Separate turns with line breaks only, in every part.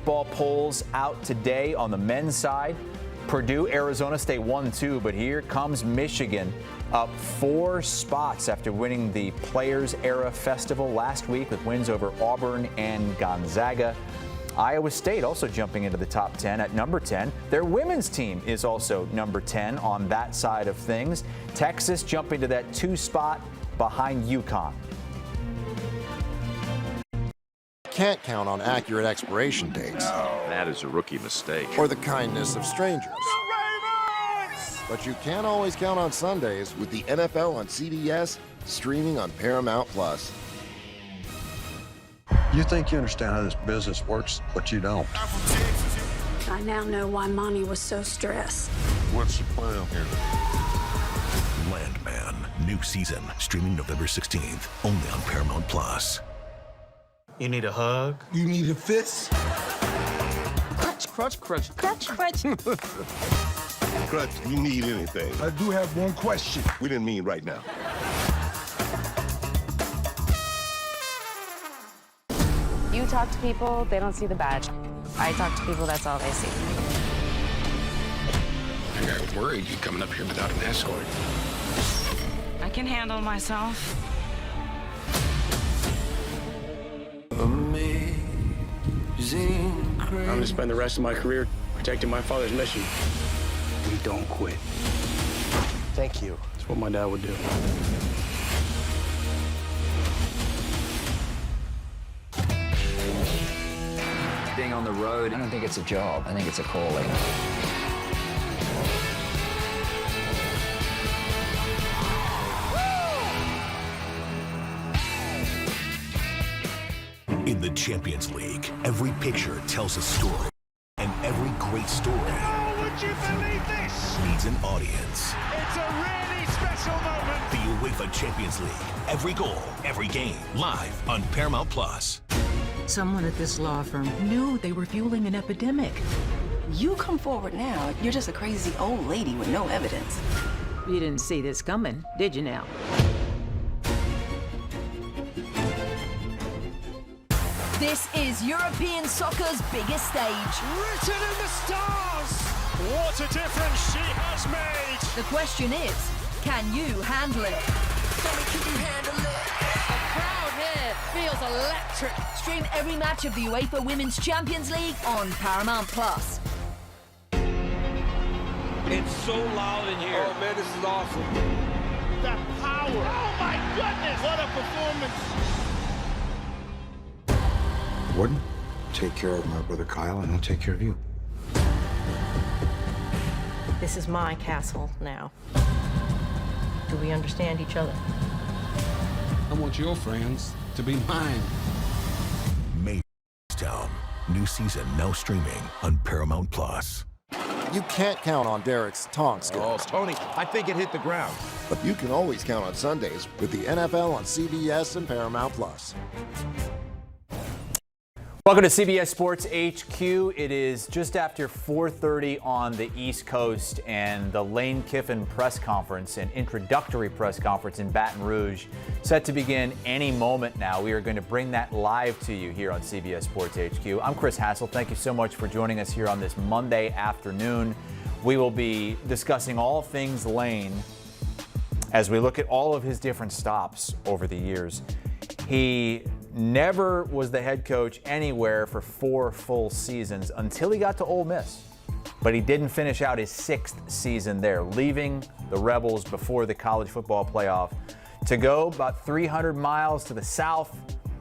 football polls out today on the men's side. Purdue, Arizona State 1-2, but here comes Michigan up 4 spots after winning the Players Era Festival last week with wins over Auburn and Gonzaga. Iowa State also jumping into the top 10 at number 10. Their women's team is also number 10 on that side of things. Texas jumping to that 2 spot behind UConn.
Can't count on accurate expiration dates.
No. That is a rookie mistake.
Or the kindness of strangers. But you can always count on Sundays with the NFL on CBS, streaming on Paramount+.
You think you understand how this business works, but you don't.
I now know why Mommy was so stressed.
What's the plan here?
Landman, new season, streaming November 16th, only on Paramount+.
You need a hug?
You need a fist?
Crutch, crutch, crutch.
Crutch, crutch.
Crutch, you need anything. I do have one question. We didn't mean right now.
You talk to people, they don't see the badge. I talk to people, that's all they see.
I was worried you coming up here without an escort.
I can handle myself.
I'm gonna spend the rest of my career protecting my father's mission. We don't quit.
Thank you.
That's what my dad would do.
Being on the road, I don't think it's a job. I think it's a calling.
In the Champions League, every picture tells a story, and every great story
would you believe this?
needs an audience.
It's a really special moment.
The UEFA Champions League, every goal, every game, live on Paramount+.
Someone at this law firm knew they were fueling an epidemic.
You come forward now, you're just a crazy old lady with no evidence.
You didn't see this coming, did you now?
This is European soccer's biggest stage.
Written in the stars. What a difference she has made.
The question is, can you handle it?
Can you handle it?
The crowd here feels electric. Stream every match of the UEFA Women's Champions League on Paramount+.
It's so loud in here.
Oh man, this is awesome. That power. Oh my goodness, what a performance.
Warden, take care of my brother Kyle, and I'll take care of you.
This is my castle now. Do we understand each other?
I want your friends to be mine.
Kingstown, new season now streaming on Paramount+.
You can't count on Derek's taunt skills.
Oh, Tony, I think it hit the ground.
But you can always count on Sundays with the NFL on CBS and Paramount+.
Welcome to CBS Sports HQ. It is just after 4:30 on the East Coast, and the Lane Kiffin press conference, an introductory press conference in Baton Rouge, set to begin any moment now. We are going to bring that live to you here on CBS Sports HQ. I'm Chris Hassel. Thank you so much for joining us here on this Monday afternoon. We will be discussing all things Lane as we look at all of his different stops over the years. He never was the head coach anywhere for 4 full seasons until he got to Ole Miss. But he didn't finish out his 6th season there, leaving the Rebels before the college football playoff to go about 300 miles to the south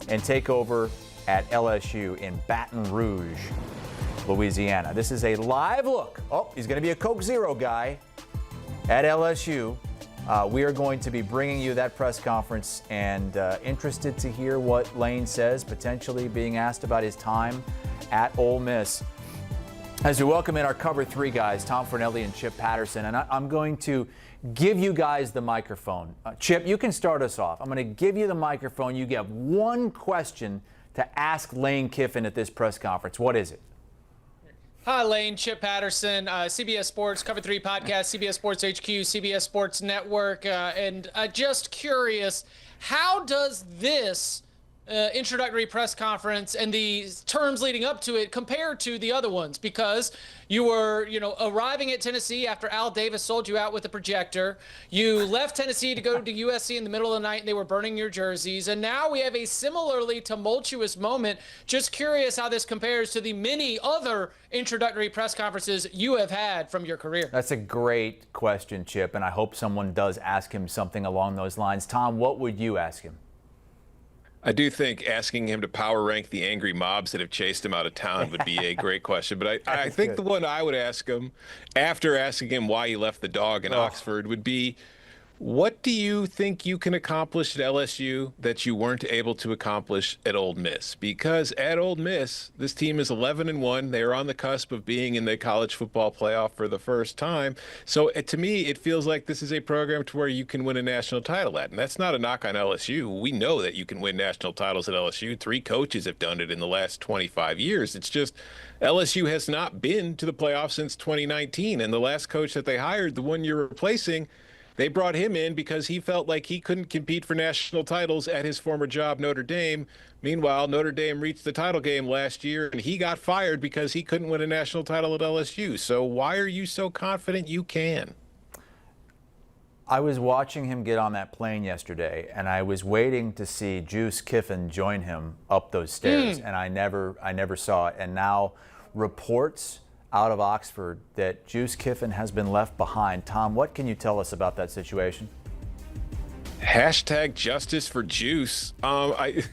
and take over at LSU in Baton Rouge, Louisiana. This is a live look. Oh, he's going to be a Coke Zero guy at LSU. We are going to be bringing you that press conference, and interested to hear what Lane says, potentially being asked about his time at Ole Miss. As we welcome in our Cover 3 guys, Tom Fornelli and Chip Patterson, and I'm going to give you guys the microphone. Chip, you can start us off. I'm going to give you the microphone. You get one question to ask Lane Kiffin at this press conference. What is it?
Hi, Lane. Chip Patterson, CBS Sports, Cover 3 Podcast, CBS Sports HQ, CBS Sports Network. And just curious, how does this introductory press conference and the terms leading up to it compared to the other ones? Because you were, arriving at Tennessee after Al Davis sold you out with a projector. You left Tennessee to go to USC in the middle of the night, and they were burning your jerseys. And now we have a similarly tumultuous moment. Just curious how this compares to the many other introductory press conferences you have had from your career.
That's a great question, Chip, and I hope someone does ask him something along those lines. Tom, what would you ask him?
I do think asking him to power rank the angry mobs that have chased him out of town would be a great question. But I think the one I would ask him, after asking him why he left the dog in Oxford, would be, what do you think you can accomplish at LSU that you weren't able to accomplish at Ole Miss? Because at Ole Miss, this team is 11-1. They are on the cusp of being in the college football playoff for the first time. So to me, it feels like this is a program to where you can win a national title at. And that's not a knock on LSU. We know that you can win national titles at LSU. 3 coaches have done it in the last 25 years. It's just LSU has not been to the playoffs since 2019. And the last coach that they hired, the one you're replacing, they brought him in because he felt like he couldn't compete for national titles at his former job, Notre Dame. Meanwhile, Notre Dame reached the title game last year, and he got fired because he couldn't win a national title at LSU. So why are you so confident you can?
I was watching him get on that plane yesterday, and I was waiting to see Juice Kiffin join him up those stairs, and I never saw it. And now reports out of Oxford that Juice Kiffin has been left behind. Tom, what can you tell us about that situation?
Hashtag justice for Juice. We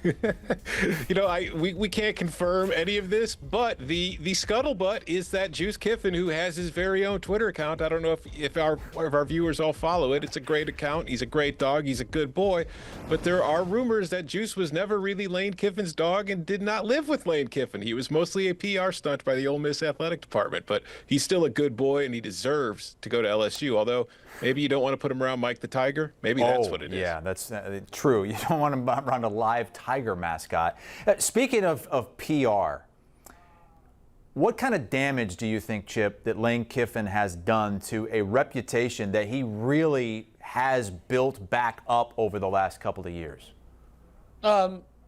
can't confirm any of this, but the scuttlebutt is that Juice Kiffin, who has his very own Twitter account, I don't know if our viewers all follow it. It's a great account. He's a great dog. He's a good boy. But there are rumors that Juice was never really Lane Kiffin's dog and did not live with Lane Kiffin. He was mostly a PR stunt by the Ole Miss athletic department, but he's still a good boy and he deserves to go to LSU. Although maybe you don't want to put him around Mike the Tiger. Maybe that's what it is.
Yeah, that's true. You don't want him around a live tiger mascot. Speaking of PR, what kind of damage do you think, Chip, that Lane Kiffin has done to a reputation that he really has built back up over the last couple of years?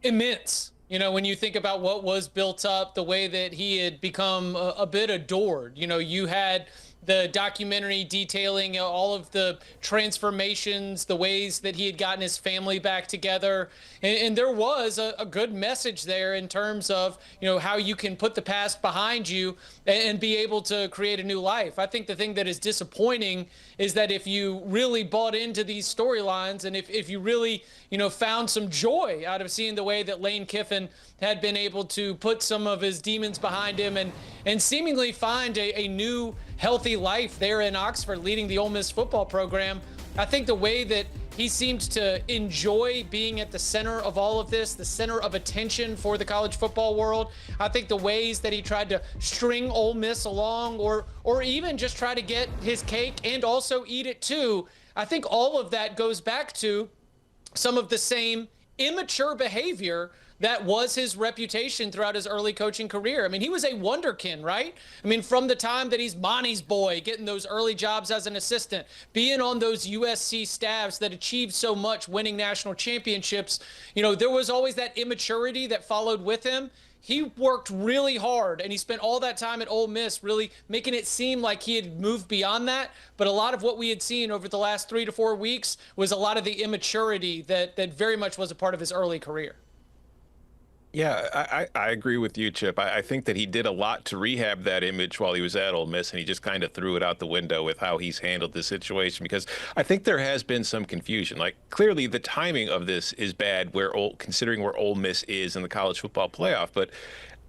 Immense. When you think about what was built up, the way that he had become a bit adored. You had the documentary detailing all of the transformations, the ways that he had gotten his family back together. And there was a good message there in terms of, how you can put the past behind you and be able to create a new life. I think the thing that is disappointing is that if you really bought into these storylines and if you really, found some joy out of seeing the way that Lane Kiffin had been able to put some of his demons behind him and seemingly find a new healthy life there in Oxford leading the Ole Miss football program, I think the way that he seemed to enjoy being at the center of all of this, the center of attention for the college football world. I think the ways that he tried to string Ole Miss along or even just try to get his cake and also eat it too, I think all of that goes back to some of the same immature behavior that was his reputation throughout his early coaching career. I mean, he was a wonderkin, right? I mean, from the time that he's Monty's boy, getting those early jobs as an assistant, being on those USC staffs that achieved so much, winning national championships, there was always that immaturity that followed with him. He worked really hard, and he spent all that time at Ole Miss really making it seem like he had moved beyond that. But a lot of what we had seen over the last 3 to 4 weeks was a lot of the immaturity that very much was a part of his early career.
Yeah, I agree with you, Chip. I think that he did a lot to rehab that image while he was at Ole Miss, and he just kind of threw it out the window with how he's handled the situation, because I think there has been some confusion. Like, clearly the timing of this is bad considering where Ole Miss is in the college football playoff, but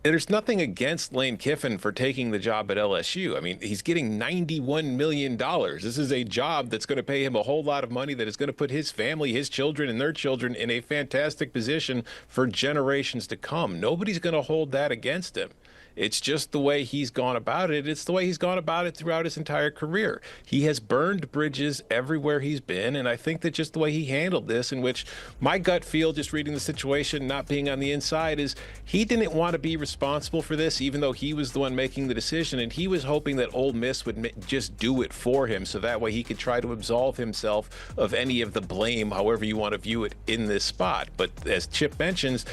there's nothing against Lane Kiffin for taking the job at LSU. I mean, he's getting $91 million. This is a job that's going to pay him a whole lot of money that is going to put his family, his children, and their children in a fantastic position for generations to come. Nobody's going to hold that against him. It's just the way he's gone about it. It's the way he's gone about it throughout his entire career. He has burned bridges everywhere he's been, and I think that just the way he handled this, in which my gut feel, just reading the situation, not being on the inside, is he didn't want to be responsible for this, even though he was the one making the decision, and he was hoping that Ole Miss would just do it for him, so that way he could try to absolve himself of any of the blame, however you want to view it, in this spot. But as Chip mentions,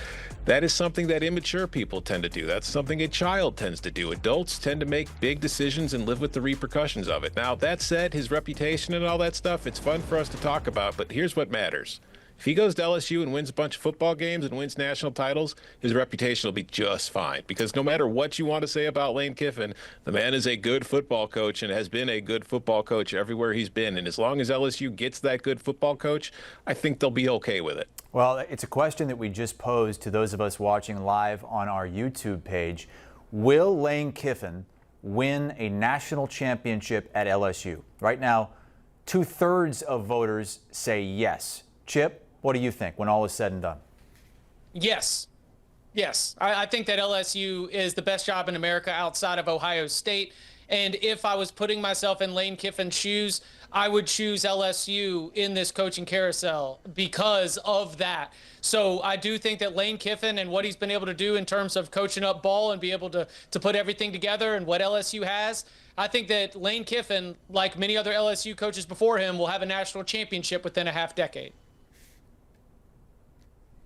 that is something that immature people tend to do. That's something a child tends to do. Adults tend to make big decisions and live with the repercussions of it. Now, that said, his reputation and all that stuff, it's fun for us to talk about, but here's what matters. If he goes to LSU and wins a bunch of football games and wins national titles, his reputation will be just fine. Because no matter what you want to say about Lane Kiffin, the man is a good football coach and has been a good football coach everywhere he's been. And as long as LSU gets that good football coach, I think they'll be okay with it.
Well, it's a question that we just posed to those of us watching live on our YouTube page. Will Lane Kiffin win a national championship at LSU? Right now, 2/3 of voters say yes. Chip, what do you think when all is said and done?
Yes. Yes. I think that LSU is the best job in America outside of Ohio State. And if I was putting myself in Lane Kiffin's shoes, I would choose LSU in this coaching carousel because of that. So I do think that Lane Kiffin and what he's been able to do in terms of coaching up ball and be able to put everything together and what LSU has, I think that Lane Kiffin, like many other LSU coaches before him, will have a national championship within a half decade.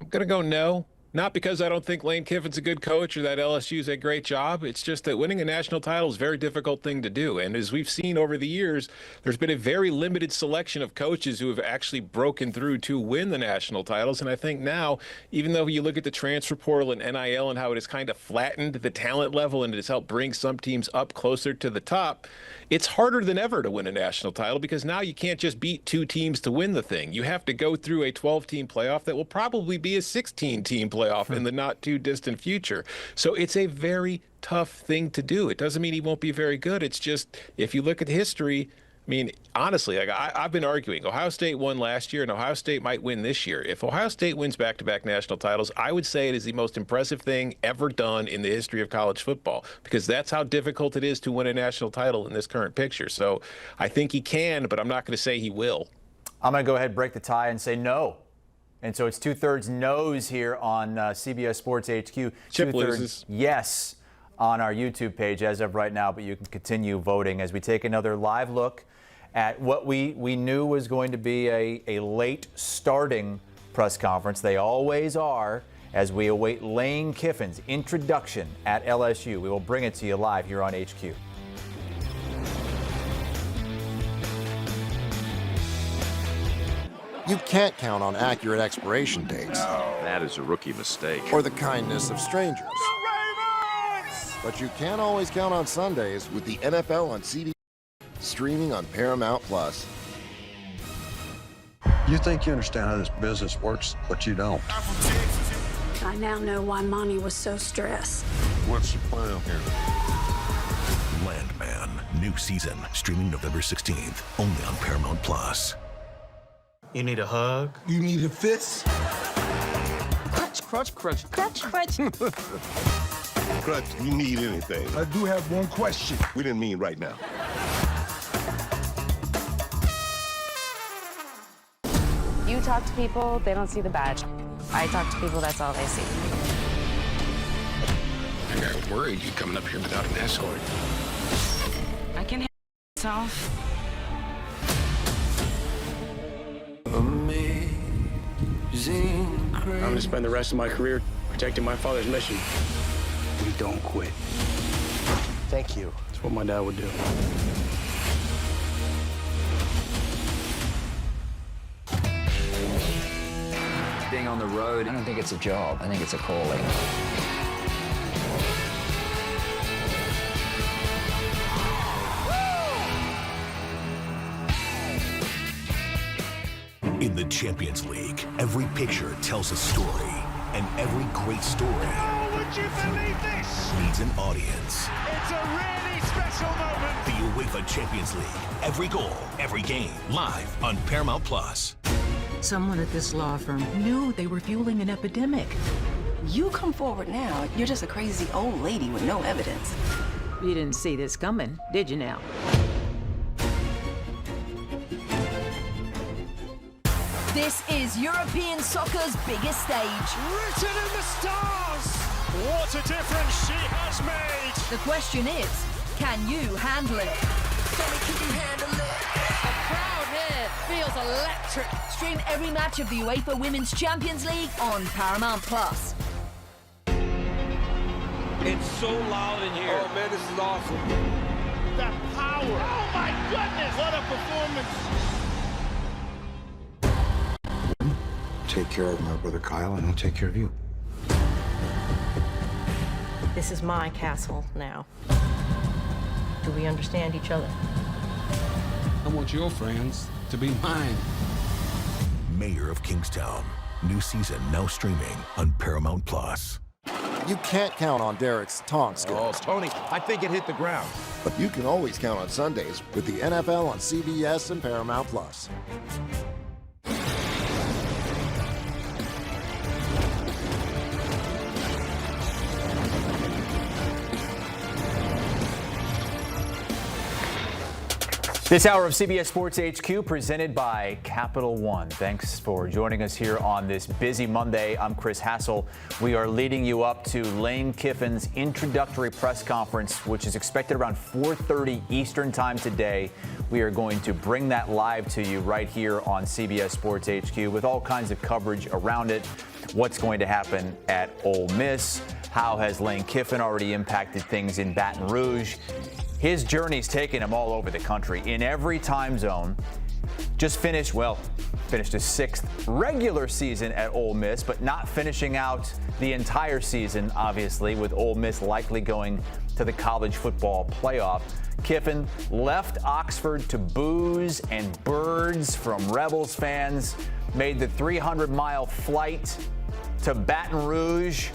I'm going to go no. Not because I don't think Lane Kiffin's a good coach or that LSU's a great job. It's just that winning a national title is a very difficult thing to do. And as we've seen over the years, there's been a very limited selection of coaches who have actually broken through to win the national titles. And I think now, even though you look at the transfer portal and NIL and how it has kind of flattened the talent level and it has helped bring some teams up closer to the top, it's harder than ever to win a national title because now you can't just beat 2 teams to win the thing. You have to go through a 12-team playoff that will probably be a 16-team playoff in the not too distant future. So it's a very tough thing to do. It doesn't mean he won't be very good. It's just, if you look at history, I mean, honestly, like I've been arguing, Ohio State won last year and Ohio State might win this year. If Ohio State wins back-to-back national titles, I would say it is the most impressive thing ever done in the history of college football, because that's how difficult it is to win a national title in this current picture. So I think he can, but I'm not going to say he will.
I'm going to go ahead and break the tie and say no. And so it's 2/3 no's here on CBS Sports HQ.
Chip
2/3
loses.
yes on our YouTube page as of right now, but you can continue voting as we take another live look at what we knew was going to be a late starting press conference. They always are, as we await Lane Kiffin's introduction at LSU. We will bring it to you live here on HQ.
You can't count on accurate expiration dates.
That is a rookie mistake.
Or the kindness of strangers. But you can always count on Sundays with the NFL on CBS, streaming on Paramount+.
You think you understand how this business works, but you don't.
I now know why Monty was so stressed.
What's the plan here?
Landman, new season, streaming November 16th, only on Paramount+.
You need a hug?
You need a fist?
Crutch, crutch, crutch.
Crutch, crutch.
Crutch, you need anything. I do have one question. We didn't mean right now.
You talk to people, they don't see the badge. I talk to people, that's all they see.
I got worried you coming up here without an escort.
I can handle myself.
I'm going to spend the rest of my career protecting my father's mission. We don't quit.
Thank you.
That's what my dad would do.
Being on the road, I don't think it's a job. I think it's a calling.
In the Champions League, every picture tells a story, and every great story
would you believe this?
needs an audience.
It's a really special moment.
The UEFA Champions League, every goal, every game, live on Paramount+.
Someone at this law firm knew they were fueling an epidemic.
You come forward now, you're just a crazy old lady with no evidence.
You didn't see this coming, did you now?
This is European soccer's biggest stage.
Written in the stars! What a difference she has made!
The question is, can you handle it?
Can you handle it?
The crowd here feels electric. Stream every match of the UEFA Women's Champions League on Paramount+.
It's so loud in here.
Oh man, this is awesome. That power. Oh my goodness, what a performance.
Take care of my brother Kyle, and I'll take care of you.
This is my castle now. Do we understand each other?
I want your friends to be mine.
Mayor of Kingstown. New season now streaming on Paramount+.
You can't count on Derek's tongue skills.
Oh, Tony, I think it hit the ground.
But you can always count on Sundays with the NFL on CBS and Paramount+.
This hour of CBS Sports HQ presented by Capital One. Thanks for joining us here on this busy Monday. I'm Chris Hassel. We are leading you up to Lane Kiffin's introductory press conference, which is expected around 4:30 Eastern time today. We are going to bring that live to you right here on CBS Sports HQ with all kinds of coverage around it. What's going to happen at Ole Miss? How has Lane Kiffin already impacted things in Baton Rouge? His journey's taken him all over the country, in every time zone. Just finished his sixth regular season at Ole Miss, but not finishing out the entire season, obviously, with Ole Miss likely going to the college football playoff. Kiffin left Oxford to boos and birds from Rebels fans, made the 300-mile flight to Baton Rouge,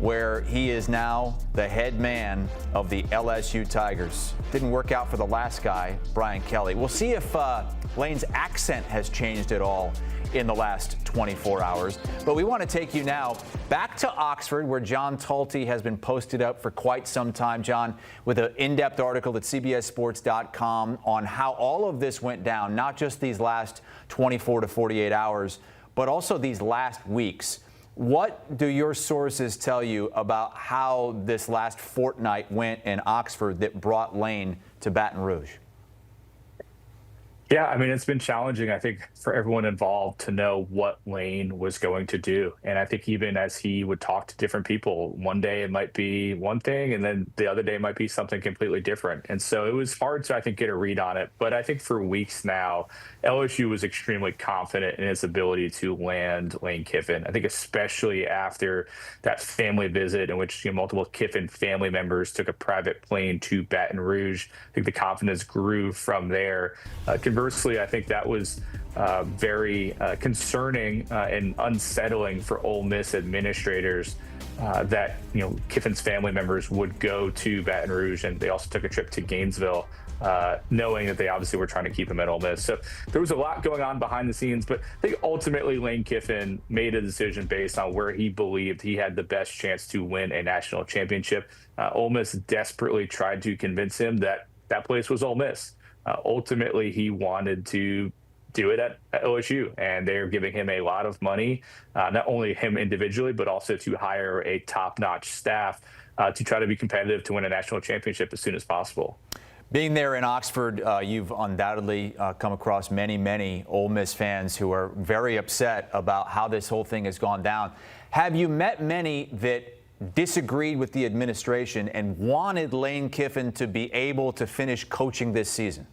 where he is now the head man of the LSU Tigers. Didn't work out for the last guy, Brian Kelly. We'll see if Lane's accent has changed at all in the last 24 hours. But we want to take you now back to Oxford, where John Talty has been posted up for quite some time, John, with an in-depth article at cbssports.com on how all of this went down, not just these last 24 to 48 hours, but also these last weeks. What do your sources tell you about how this last fortnight went in Oxford that brought Lane to Baton Rouge?
Yeah, I mean, it's been challenging, I think, for everyone involved to know what Lane was going to do. And I think even as he would talk to different people, one day it might be one thing, and then the other day might be something completely different. And so it was hard to, I think, get a read on it. But I think for weeks now, LSU was extremely confident in its ability to land Lane Kiffin. I think especially after that family visit in which multiple Kiffin family members took a private plane to Baton Rouge. I think the confidence grew from there. Conversely, I think that was very concerning and unsettling for Ole Miss administrators that Kiffin's family members would go to Baton Rouge, and they also took a trip to Gainesville, knowing that they obviously were trying to keep him at Ole Miss. So there was a lot going on behind the scenes, but I think ultimately Lane Kiffin made a decision based on where he believed he had the best chance to win a national championship. Ole Miss desperately tried to convince him that that place was Ole Miss. Ultimately, he wanted to do it at LSU, and they're giving him a lot of money, not only him individually, but also to hire a top-notch staff to try to be competitive to win a national championship as soon as possible.
Being there in Oxford, you've undoubtedly come across many Ole Miss fans who are very upset about how this whole thing has gone down. Have you met many that disagreed with the administration and wanted Lane Kiffin to be able to finish coaching this season?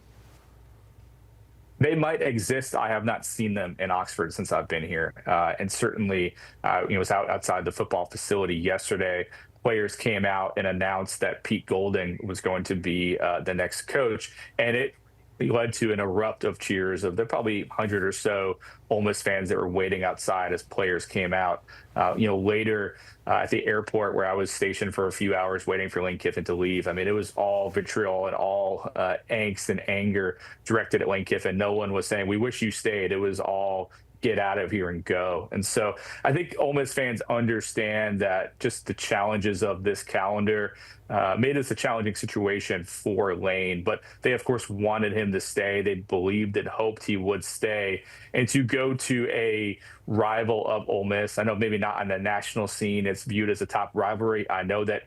They might exist. I have not seen them in Oxford since I've been here. And certainly, was outside the football facility yesterday. Players came out and announced that Pete Golding was going to be the next coach. And it led to an erupt of cheers of there probably 100 or so Ole Miss fans that were waiting outside as players came out. Later at the airport where I was stationed for a few hours waiting for Lane Kiffin to leave, I mean, it was all vitriol and all angst and anger directed at Lane Kiffin. No one was saying, "We wish you stayed." It was all get out of here and go. And so I think Ole Miss fans understand that just the challenges of this calendar made this a challenging situation for Lane. But they, of course, wanted him to stay. They believed and hoped he would stay. And to go to a rival of Ole Miss, I know maybe not on the national scene, it's viewed as a top rivalry. I know that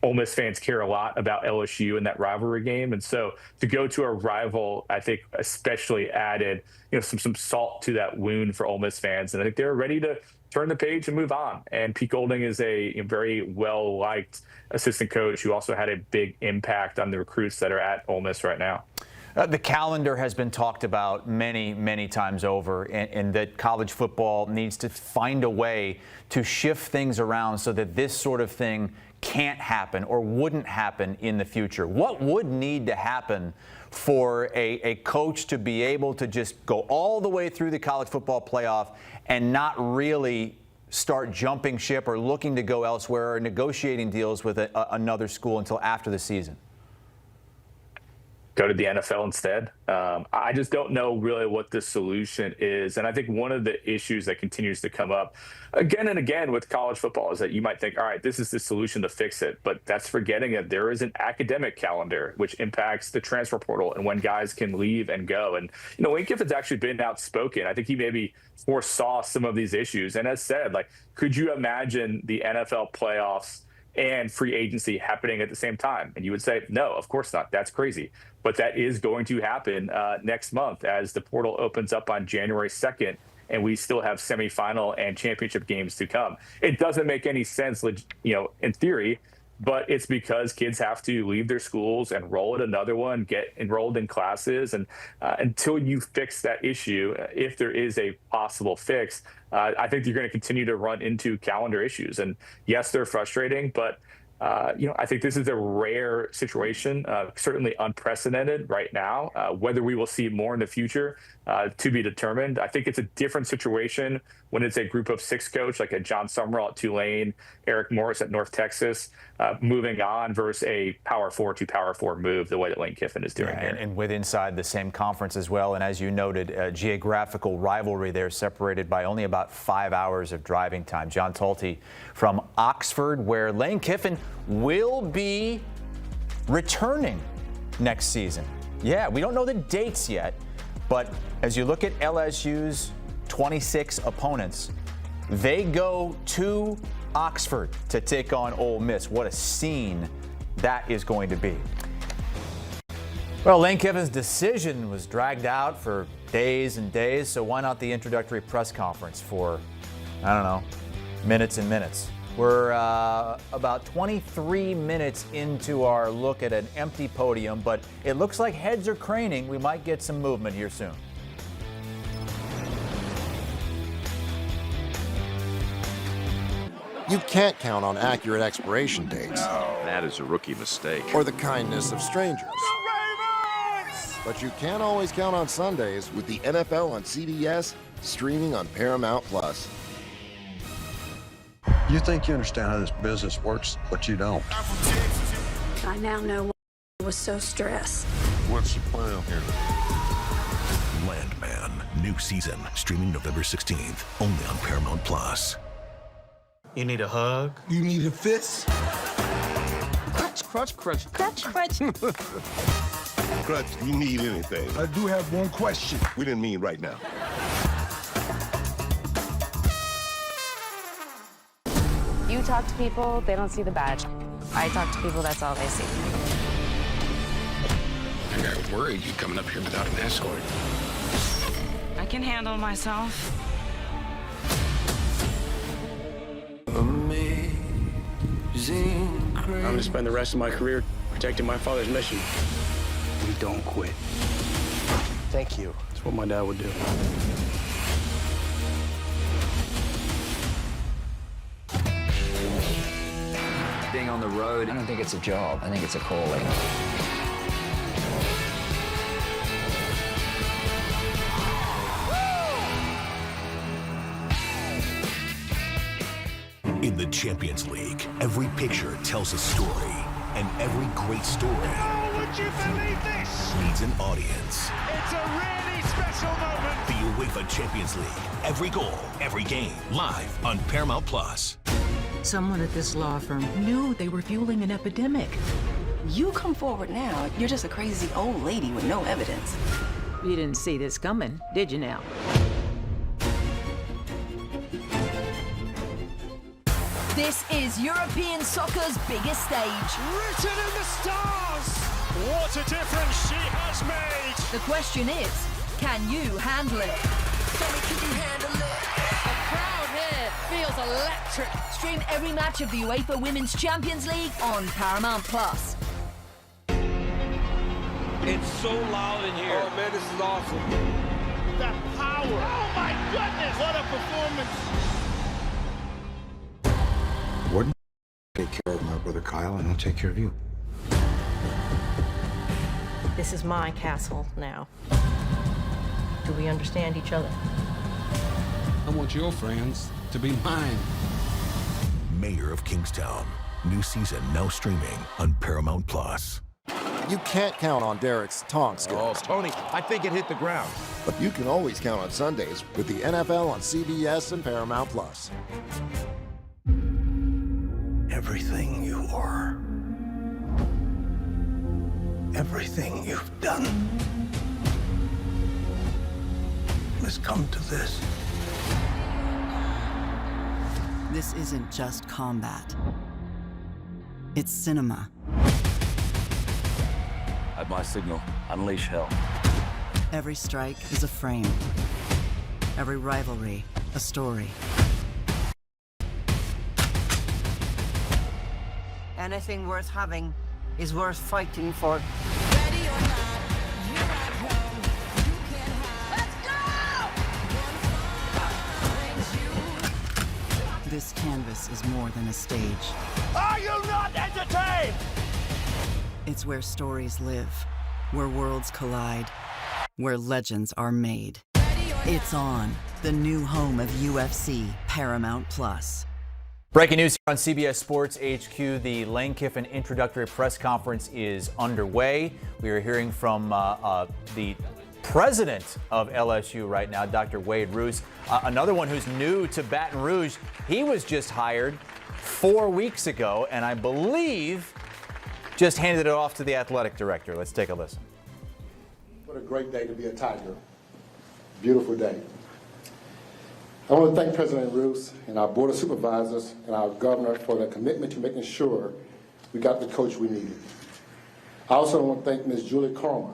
Ole Miss fans care a lot about LSU in that rivalry game. And so to go to a rival, I think especially added, some salt to that wound for Ole Miss fans. And I think they're ready to turn the page and move on. And Pete Golding is a very well-liked assistant coach who also had a big impact on the recruits that are at Ole Miss right now.
The calendar has been talked about many, many times over, and that college football needs to find a way to shift things around so that this sort of thing can't happen or wouldn't happen in the future. What would need to happen for a coach to be able to just go all the way through the college football playoff and not really start jumping ship or looking to go elsewhere or negotiating deals with another school until after the season?
Go to the NFL instead. I just don't know really what the solution is. And I think one of the issues that continues to come up again and again with college football is that you might think, all right, this is the solution to fix it. But that's forgetting that there is an academic calendar which impacts the transfer portal and when guys can leave and go. And, Lane Kiffin's actually been outspoken. I think he maybe foresaw some of these issues and has said, could you imagine the NFL playoffs and free agency happening at the same time? And you would say, no, of course not. That's crazy. But that is going to happen next month as the portal opens up on January 2nd, and we still have semifinal and championship games to come. It doesn't make any sense, in theory, but it's because kids have to leave their schools, enroll at another one, get enrolled in classes. And until you fix that issue, if there is a possible fix, I think you're going to continue to run into calendar issues. And yes, they're frustrating, but I think this is a rare situation, certainly unprecedented right now. Whether we will see more in the future, to be determined. I think it's a different situation when it's a group of 6 coach, like a John Summerall at Tulane, Eric Morris at North Texas, moving on versus a Power 4 to Power 4 move the way that Lane Kiffin is doing here.
And with inside the same conference as well. And as you noted, a geographical rivalry there separated by only about 5 hours of driving time. John Talty from Oxford, where Lane Kiffin will be returning next season. Yeah, we don't know the dates yet, but as you look at LSU's 26 opponents, they go to Oxford to take on Ole Miss. What a scene that is going to be. Well, Lane Kiffin's decision was dragged out for days and days, so why not the introductory press conference for, minutes and minutes. We're about 23 minutes into our look at an empty podium, but it looks like heads are craning. We might get some movement here soon.
You can't count on accurate expiration dates.
That is a rookie mistake.
Or the kindness of strangers. But you can always count on Sundays with the NFL on CBS, streaming on Paramount+.
You think you understand how this business works, but you don't.
I now know why I was so stressed.
What's the plan here?
Landman, new season, streaming November 16th, only on Paramount+.
You need a hug?
You need a fist?
Crutch, crutch, crutch.
Crutch, crutch.
Crutch, you need anything. I do have one question. We didn't mean right now.
You talk to people, they don't see the badge. I talk to people, that's all they see.
I got worried you coming up here without an escort.
I can handle myself.
I'm going to spend the rest of my career protecting my father's mission. We don't quit.
Thank you.
That's what my dad would do.
Being on the road, I don't think it's a job. I think it's a calling.
In the Champions League, every picture tells a story, And every great story
would you believe this?
needs an audience.
It's a really special moment.
The UEFA Champions League. Every goal, every game, live on Paramount Plus.
Someone at this law firm knew they were fueling an epidemic.
You come forward now, you're just a crazy old lady with no evidence.
You didn't see this coming, did you now?
This is European soccer's biggest stage.
Written in the stars. What a difference she has made.
The question is, can you handle it?
Can you handle it?
The crowd here feels electric. Stream every match of the UEFA Women's Champions League on Paramount Plus.
It's so loud in here.
Oh man, this is awesome. That power. Oh my goodness, what a performance.
Wouldn't take care of my brother Kyle, and I'll take care of you.
This is my castle now. Do we understand each other?
I want your friends to be mine.
Mayor of Kingstown. New season now streaming on Paramount Plus.
You can't count on Derek's tongue skills.
Oh, Tony, I think it hit the ground.
But you can always count on Sundays with the NFL on CBS and Paramount Plus.
Everything you are. Everything you've done has come to this.
This isn't just combat. It's cinema.
At my signal, unleash hell.
Every strike is a frame. Every rivalry, a story. Anything worth having is worth fighting for.
Ready or not, you're at home. You can have. Let's go!
This canvas is more than a stage.
Are you not entertained?
It's where stories live, where worlds collide, where legends are made. It's on, the new home of UFC, Paramount Plus.
Breaking news here on CBS Sports HQ. The Lane Kiffin introductory press conference is underway. We are hearing from the president of LSU right now, Dr. Wade Roos. Another one who's new to Baton Rouge. He was just hired 4 weeks ago, and I believe just handed it off to the athletic director. Let's take a listen.
What a great day to be a Tiger. Beautiful day. I want to thank President Roos and our Board of Supervisors and our governor for their commitment to making sure we got the coach we needed. I also want to thank Ms. Julie Cromer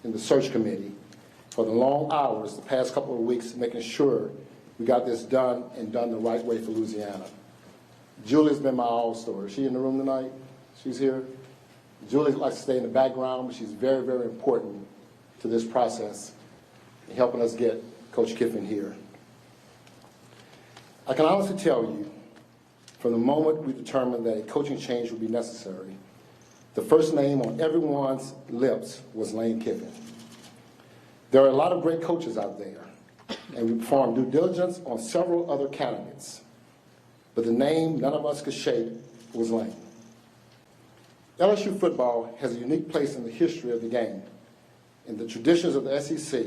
and the search committee for the long hours the past couple of weeks making sure we got this done and done the right way for Louisiana. Julie's been my all-star. Is she in the room tonight? She's here. Julie likes to stay in the background, but she's very, very important to this process in helping us get Coach Kiffin here. I can honestly tell you, from the moment we determined that a coaching change would be necessary, the first name on everyone's lips was Lane Kiffin. There are a lot of great coaches out there, and we performed due diligence on several other candidates, but the name none of us could shake was Lane. LSU football has a unique place in the history of the game, in the traditions of the SEC,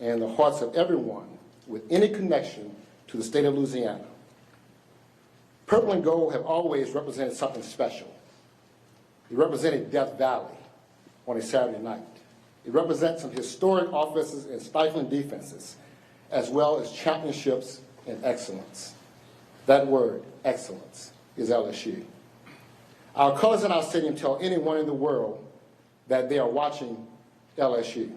and in the hearts of everyone with any connection to the state of Louisiana. Purple and gold have always represented something special. It represented Death Valley on a Saturday night. It represents some historic offenses and stifling defenses, as well as championships and excellence. That word, excellence, is LSU. Our colors in our stadium tell anyone in the world that they are watching LSU.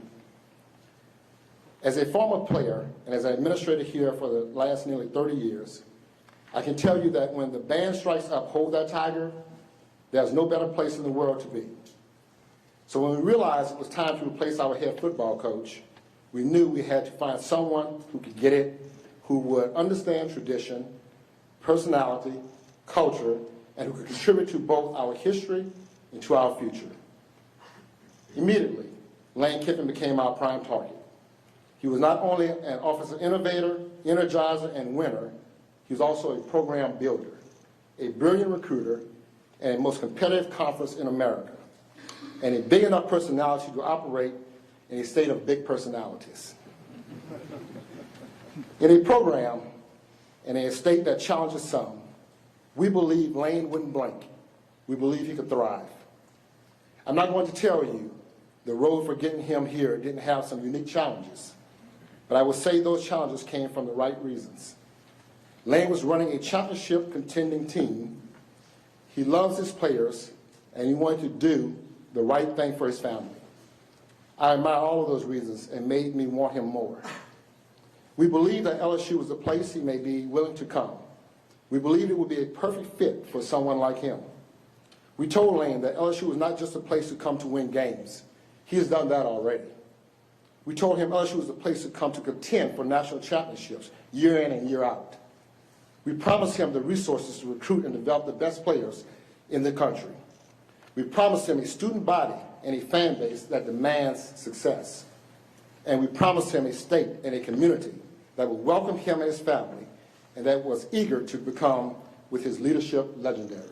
As a former player and as an administrator here for the last nearly 30 years, I can tell you that when the band strikes up Hold That Tiger, there's no better place in the world to be. So when we realized it was time to replace our head football coach, we knew we had to find someone who could get it, who would understand tradition, personality, culture, and who could contribute to both our history and to our future. Immediately, Lane Kiffin became our prime target. He was not only an offensive innovator, energizer, and winner, he was also a program builder, a brilliant recruiter, and the most competitive conference in America, and a big enough personality to operate in a state of big personalities. In a program and in a state that challenges some, we believe Lane wouldn't blink. We believe he could thrive. I'm not going to tell you the road for getting him here didn't have some unique challenges, but I will say those challenges came from the right reasons. Lane was running a championship contending team. He loves his players, and he wanted to do the right thing for his family. I admire all of those reasons and made me want him more. We believe that LSU was the place he may be willing to come. We believe it would be a perfect fit for someone like him. We told Lane that LSU was not just a place to come to win games. He has done that already. We told him LSU was the place to come to contend for national championships year in and year out. We promised him the resources to recruit and develop the best players in the country. We promised him a student body and a fan base that demands success. And we promised him a state and a community that would welcome him and his family and that was eager to become, with his leadership, legendary.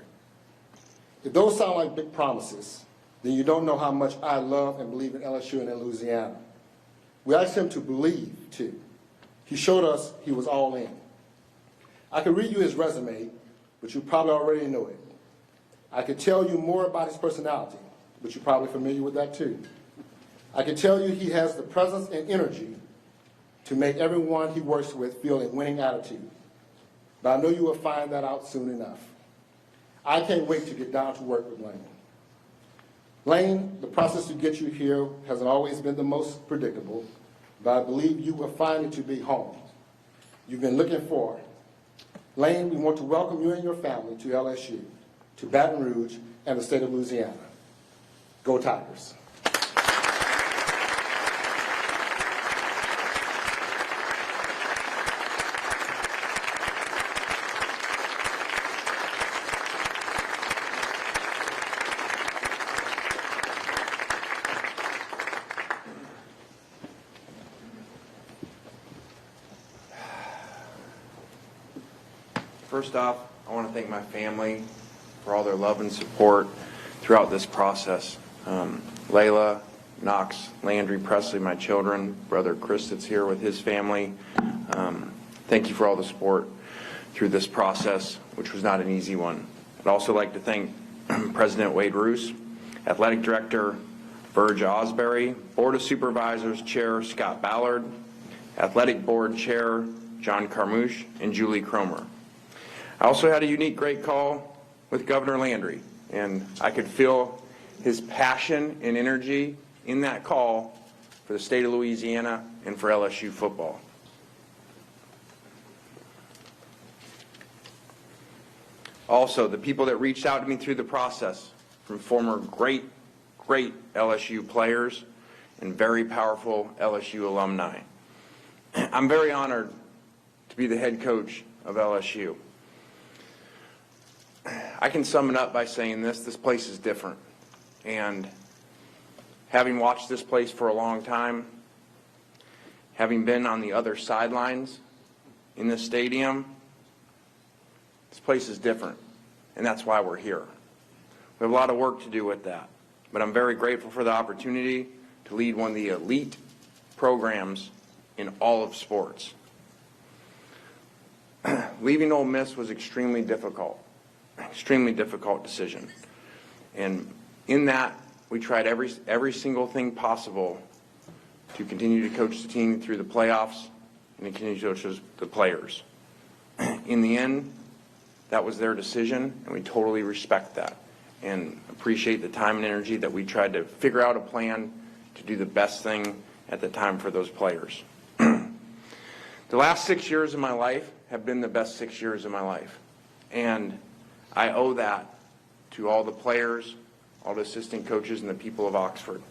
If those sound like big promises, then you don't know how much I love and believe in LSU and in Louisiana. We asked him to believe, too. He showed us he was all in. I could read you his resume, but you probably already know it. I could tell you more about his personality, but you're probably familiar with that, too. I can tell you he has the presence and energy to make everyone he works with feel a winning attitude. But I know you will find that out soon enough. I can't wait to get down to work with Lane. Lane, the process to get you here hasn't always been the most predictable, but I believe you will find it to be home. You've been looking for it. Lane, we want to welcome you and your family to LSU, to Baton Rouge, and the state of Louisiana. Go Tigers.
First off, I want to thank my family for all their love and support throughout this process. Layla, Knox, Landry, Presley, my children, brother Chris that's here with his family. Thank you for all the support through this process, which was not an easy one. I'd also like to thank President Wade Roos, Athletic Director Burge Osbury, Board of Supervisors Chair Scott Ballard, Athletic Board Chair John Carmouche, and Julie Cromer. I also had a unique great call with Governor Landry, and I could feel his passion and energy in that call for the state of Louisiana and for LSU football. Also, the people that reached out to me through the process, from former great LSU players and very powerful LSU alumni. I'm very honored to be the head coach of LSU. I can sum it up by saying this place is different. And having watched this place for a long time, having been on the other sidelines in this stadium, this place is different. And that's why we're here. We have a lot of work to do with that. But I'm very grateful for the opportunity to lead one of the elite programs in all of sports. Leaving Ole Miss was extremely difficult decision. And in that, we tried every single thing possible to continue to coach the team through the playoffs and to continue to coach the players. In the end, that was their decision, and we totally respect that and appreciate the time and energy that we tried to figure out a plan to do the best thing at the time for those players. The last 6 years of my life have been the best 6 years of my life. And I owe that to all the players, all the assistant coaches, and the people of Oxford.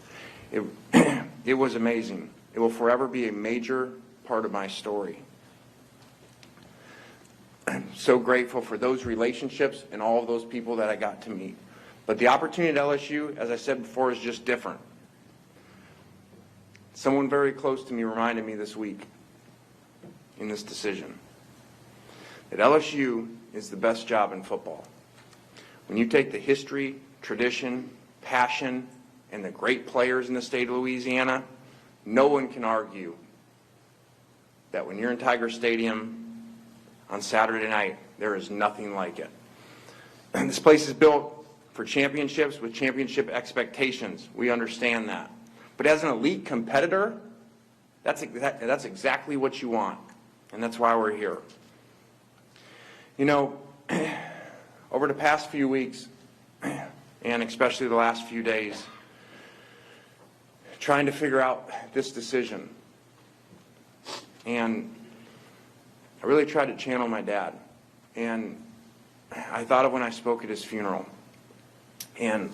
It was amazing. It will forever be a major part of my story. I'm so grateful for those relationships and all of those people that I got to meet. But the opportunity at LSU, as I said before, is just different. Someone very close to me reminded me this week in this decision that LSU is the best job in football. When you take the history, tradition, passion, and the great players in the state of Louisiana, no one can argue that when you're in Tiger Stadium on Saturday night, there is nothing like it. And this place is built for championships with championship expectations. We understand that. But as an elite competitor, that's exactly what you want. And that's why we're here. You know, over the past few weeks, and especially the last few days, trying to figure out this decision. And I really tried to channel my dad. And I thought of when I spoke at his funeral. And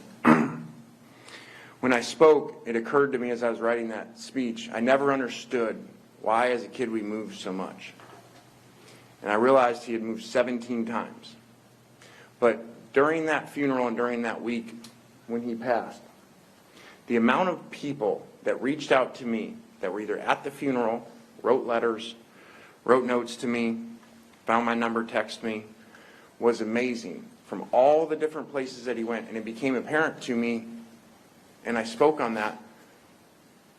when I spoke, it occurred to me as I was writing that speech, I never understood why as a kid we moved so much. And I realized he had moved 17 times. But during that funeral and during that week when he passed, the amount of people that reached out to me that were either at the funeral, wrote letters, wrote notes to me, found my number, texted me, was amazing from all the different places that he went. And it became apparent to me, and I spoke on that,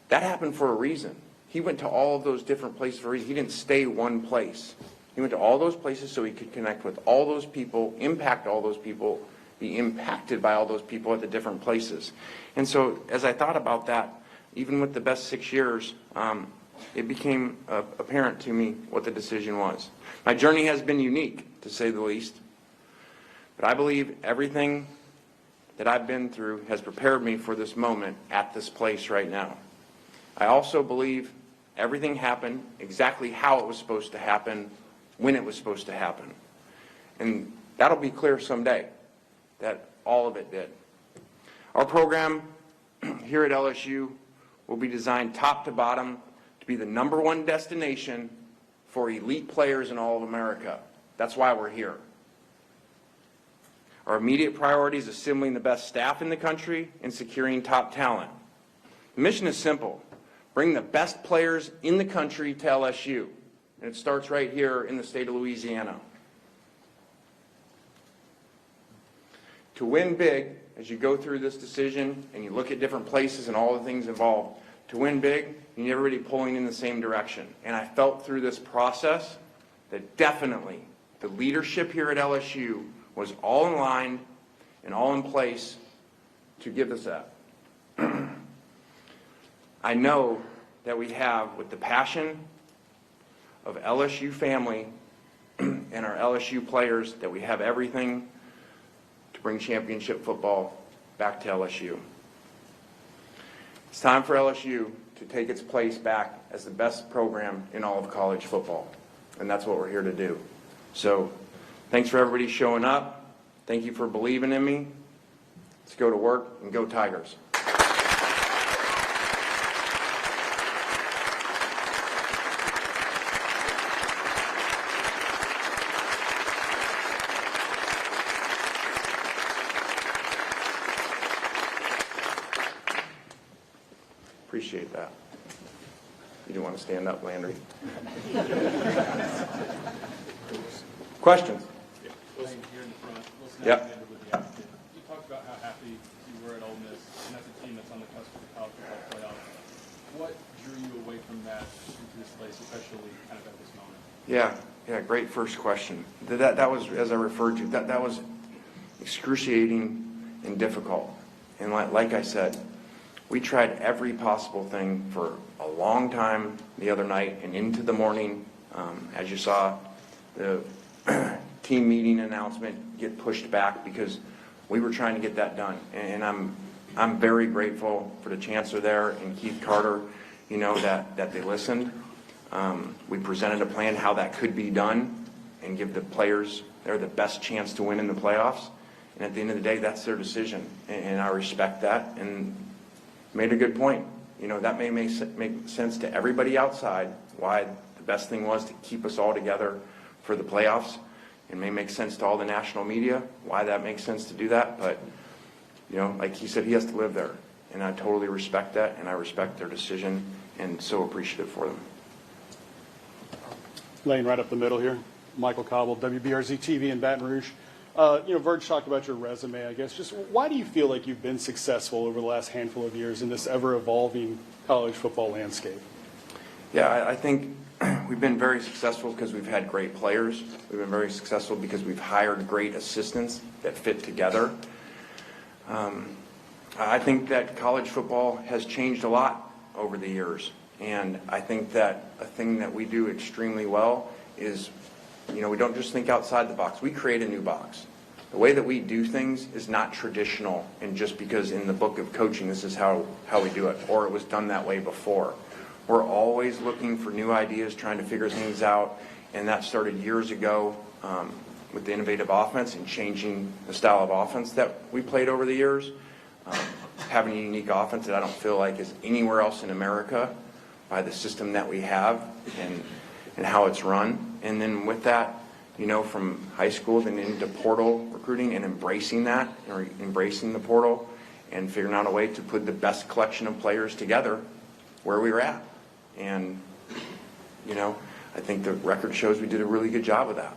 that happened for a reason. He went to all of those different places for a reason. He didn't stay one place. He went to all those places so he could connect with all those people, impact all those people, be impacted by all those people at the different places. And so as I thought about that, even with the best 6 years, it became apparent to me what the decision was. My journey has been unique, to say the least, but I believe everything that I've been through has prepared me for this moment at this place right now. I also believe everything happened exactly how it was supposed to happen, when it was supposed to happen. And that'll be clear someday, that all of it did. Our program here at LSU will be designed top to bottom to be the #1 destination for elite players in all of America. That's why we're here. Our immediate priority is assembling the best staff in the country and securing top talent. The mission is simple. Bring the best players in the country to LSU. And it starts right here in the state of Louisiana. To win big, as you go through this decision and you look at different places and all the things involved, to win big, you need everybody pulling in the same direction. And I felt through this process that definitely the leadership here at LSU was all in line and all in place to give us that. I know that we have, with the passion of LSU family and our LSU players, that we have everything to bring championship football back to LSU. It's time for LSU to take its place back as the best program in all of college football, and that's what we're here to do. So thanks for everybody showing up. Thank you for believing in me. Let's go to work and go Tigers. Appreciate that. You didn't want to stand up, Landry. Questions?
Lane, here in the front.
Yep.
You talked about how happy you were at Ole Miss, and that's a team that's on the cusp of the college football playoffs. What drew you away from that into this place, especially kind of at this moment? Yeah, great first question. That was, as I referred to, that was excruciating and difficult. And like I said, we tried every possible thing for a long time the other night and into the morning. As you saw, the team meeting announcement get pushed back because we were trying to get that done. And I'm very grateful for the chancellor there and Keith Carter, you know, that they listened. We presented a plan how that could be done and give the players the best chance to win in the playoffs. And at the end of the day, that's their decision. And I respect that. And made a good point. You know, that may make sense to everybody outside, why the best thing was to keep us all together for the playoffs. It may make sense to all the national media, why that makes sense to do that. But, you know, like he said, he has to live there. And I totally respect that, and I respect their decision, and so appreciative for them.
Lane, right up the middle here. Michael Cobble, WBRZ TV in Baton Rouge.
Verge talked about your resume, I guess. Just why do you feel like you've been successful over the last handful of years in this ever-evolving college football landscape?
Yeah, I think we've been very successful because we've had great players. We've been very successful because we've hired great assistants that fit together. I think that college football has changed a lot over the years. And I think that a thing that we do extremely well is, we don't just think outside the box. We create a new box. The way that we do things is not traditional, and just because in the book of coaching this is how we do it, or it was done that way before. We're always looking for new ideas, trying to figure things out, and that started years ago with the innovative offense and changing the style of offense that we played over the years. Having a unique offense that I don't feel like is anywhere else in America by the system that we have and how it's run. And then with that, from high school then into portal recruiting and embracing that, or embracing the portal and figuring out a way to put the best collection of players together where we were at. And, I think the record shows we did a really good job of that.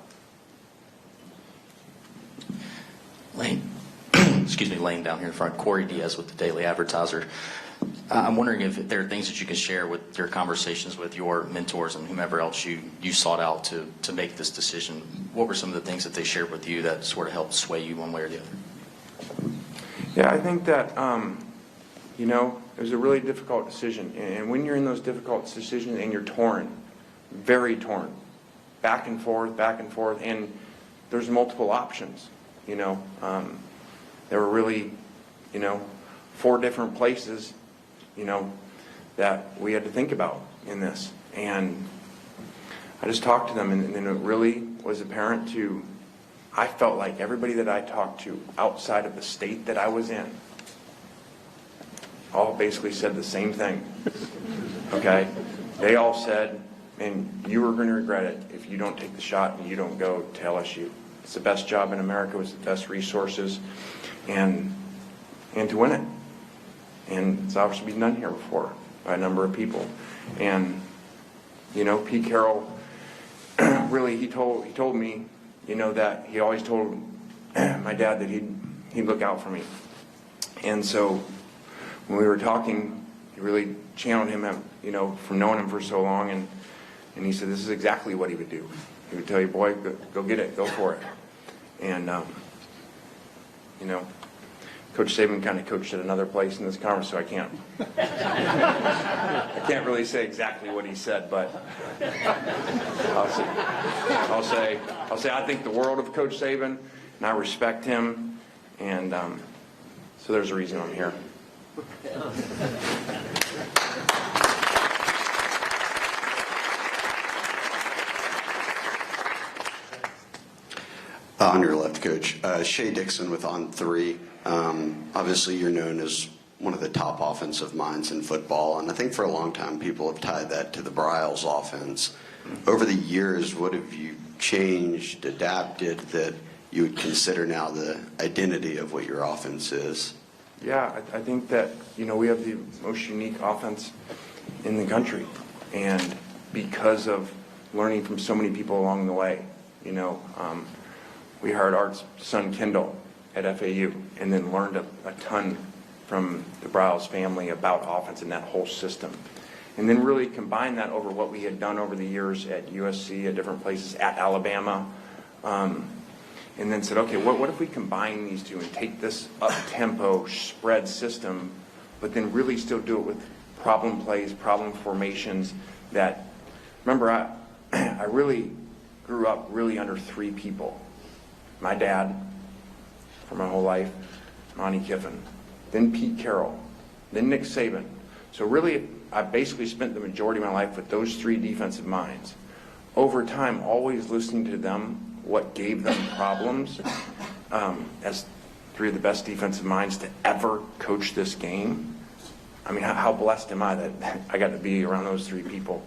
Lane, Lane down here in front. Corey Diaz with the Daily Advertiser. I'm wondering if there are things that you can share with your conversations with your mentors and whomever else you sought out to make this decision. What were some of the things that they shared with you that sort of helped sway you one way or the other?
Yeah, I think that, it was a really difficult decision. And when you're in those difficult decisions and you're torn, very torn, back and forth, and there's multiple options, there were really, 4 different places, that we had to think about in this. And I just talked to them, and it really was apparent I felt like everybody that I talked to outside of the state that I was in all basically said the same thing. Okay? They all said, man, you are going to regret it if you don't take the shot and you don't go to LSU. It's the best job in America, with the best resources, and to win it. And it's obviously been done here before by a number of people. And, Pete Carroll, really, he told me, that he always told my dad that he'd look out for me. And so when we were talking, he really channeled him, from knowing him for so long, and he said this is exactly what he would do. He would tell you, boy, go get it, go for it. And, Coach Saban kind of coached at another place in this conference, so I can't really say exactly what he said, but I'll say I think the world of Coach Saban, and I respect him, and so there's a reason I'm here.
On your left, Coach. Shea Dixon with On3. Obviously, you're known as one of the top offensive minds in football, and I think for a long time people have tied that to the Briles offense. Over the years, what have you changed, adapted, that you would consider now the identity of what your offense is?
Yeah, I think that, we have the most unique offense in the country, and because of learning from so many people along the way, we hired Art's son Kendall at FAU, and then learned a ton from the Briles family about offense and that whole system. And then really combine that over what we had done over the years at USC, at different places, at Alabama, and then said, okay, what if we combine these two and take this up-tempo spread system, but then really still do it with problem plays, problem formations that, remember, I really grew up really under 3 people. My dad, for my whole life, Lane Kiffin, then Pete Carroll, then Nick Saban. So really, I basically spent the majority of my life with those 3 defensive minds. Over time, always listening to them, what gave them problems, as 3 of the best defensive minds to ever coach this game. I mean, how blessed am I that I got to be around those 3 people,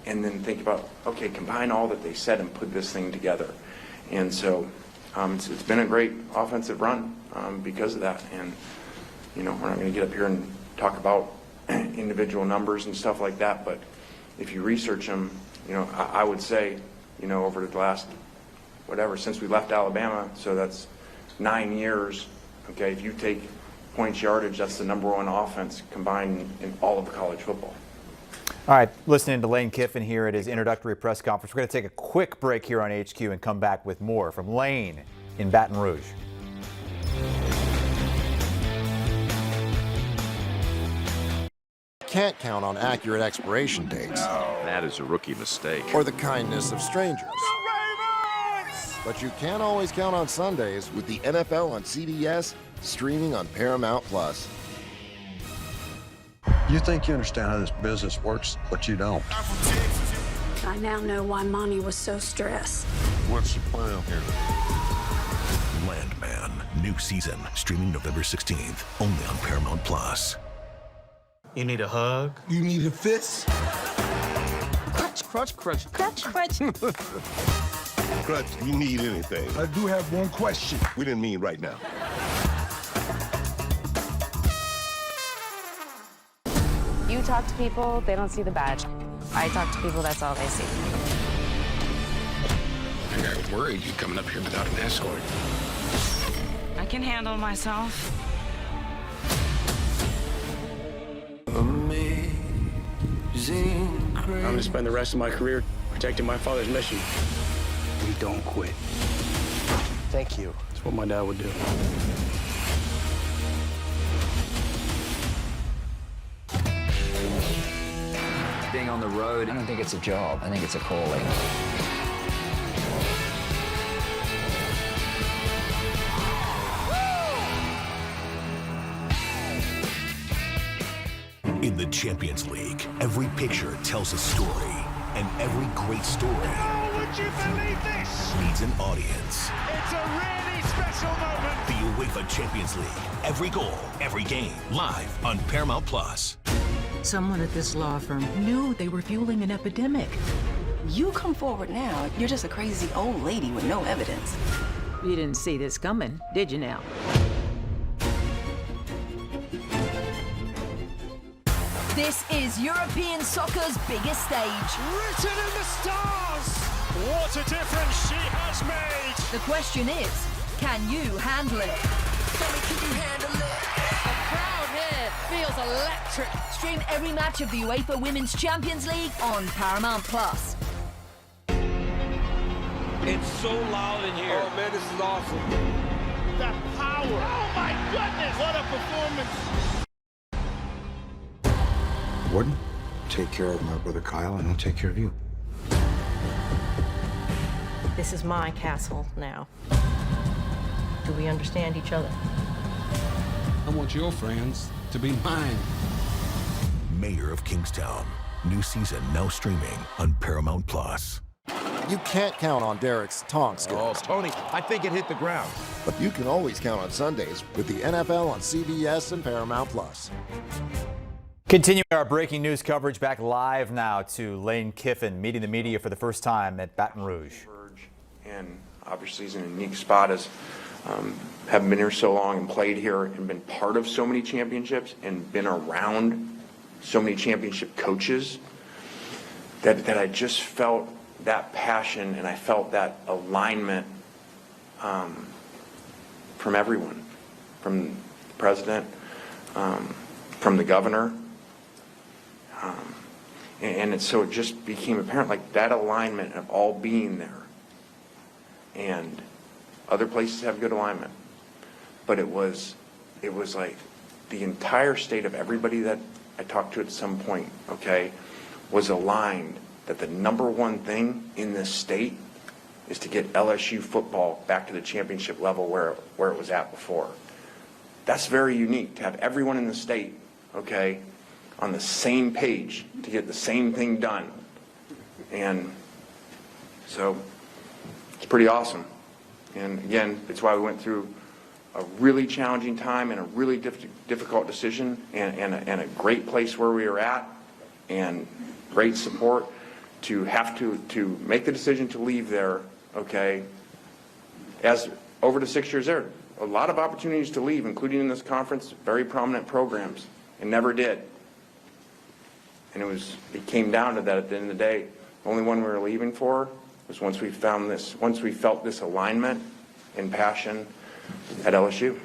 and then think about, okay, combine all that they said and put this thing together. And so it's been a great offensive run because of that. And, we're not going to get up here and talk about individual numbers and stuff like that, but if you research them, I would say, over the last, since we left Alabama, so that's 9 years, okay, if you take points yardage, that's the #1 offense combined in all of college football.
All right, listening to Lane Kiffin here at his introductory press conference. We're going to take a quick break here on HQ and come back with more from Lane in Baton Rouge.
Can't count on accurate expiration dates.
That is a rookie mistake.
Or the kindness of strangers. But you can always count on Sundays with the NFL on CBS, streaming on Paramount Plus.
You think you understand how this business works, but you don't.
I now know why Mommy was so stressed.
What's the plan here?
Landman, new season, streaming November 16th, only on Paramount Plus.
You need a hug?
You need a fist?
Crutch, crutch, crutch.
Crutch, crutch.
Crutch, you need anything. I do have one question. We didn't mean right now.
You talk to people, they don't see the badge. I talk to people, that's all they see.
I got worried you coming up here without an escort.
I can handle myself.
I'm gonna spend the rest of my career protecting my father's mission. We don't quit.
Thank you.
That's what my dad would do.
Being on the road, I don't think it's a job. I think it's a calling.
In the Champions League, every picture tells a story, and every great story
Would you believe this?
needs an audience.
It's a really special moment.
The UEFA Champions League, every goal, every game, live on Paramount Plus.
Someone at this law firm knew they were fueling an epidemic.
You come forward now, you're just a crazy old lady with no evidence.
You didn't see this coming, did you now?
This is European soccer's biggest stage.
Written in the stars. What a difference she has made.
The question is, can you handle it?
Can you handle it?
The crowd here feels electric. Stream every match of the UEFA Women's Champions League on Paramount Plus.
It's so loud in here.
Oh man, this is awesome. That power. Oh my goodness. What a performance.
Warden, take care of my brother Kyle, and I'll take care of you.
This is my castle now. Do we understand each other?
I want your friends to be mine.
Mayor of Kingstown, new season now streaming on Paramount Plus.
You can't count on Derek's taunt skills.
Oh, Tony, I think it hit the ground.
But you can always count on Sundays with the NFL on CBS and Paramount Plus.
Continuing our breaking news coverage, back live now to Lane Kiffin meeting the media for the first time at Baton Rouge.
And obviously he's in a unique spot as having been here so long and played here and been part of so many championships and been around so many championship coaches that I just felt that passion and I felt that alignment from everyone, from the president, from the governor. So it just became apparent, like that alignment of all being there. And other places have good alignment, but it was like the entire state of everybody that I talked to at some point, okay, was aligned that the #1 thing in this state is to get LSU football back to the championship level where it was at before. That's very unique to have everyone in the state, okay, on the same page to get the same thing done. And so it's pretty awesome. And again, it's why we went through a really challenging time and a really difficult decision and a great place where we are at and great support to have to make the decision to leave there, okay, as over the 6 years there. A lot of opportunities to leave, including in this conference, very prominent programs, and never did. And it came down to that at the end of the day. The only one we were leaving for was once we felt this alignment and passion at LSU.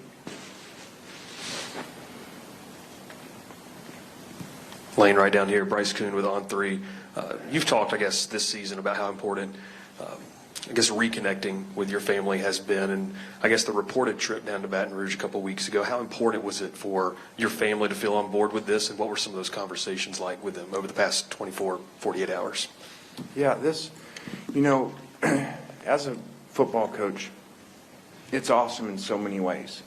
Lane, right down here, Bryce Kuhn with On3. You've talked, I guess, this season about how important, I guess, reconnecting with your family has been. And I guess the reported trip down to Baton Rouge a couple weeks ago, how important was it for your family to feel on board with this? And what were some of those conversations like with them over the past 24, 48 hours?
Yeah, this, as a football coach, it's awesome in so many ways.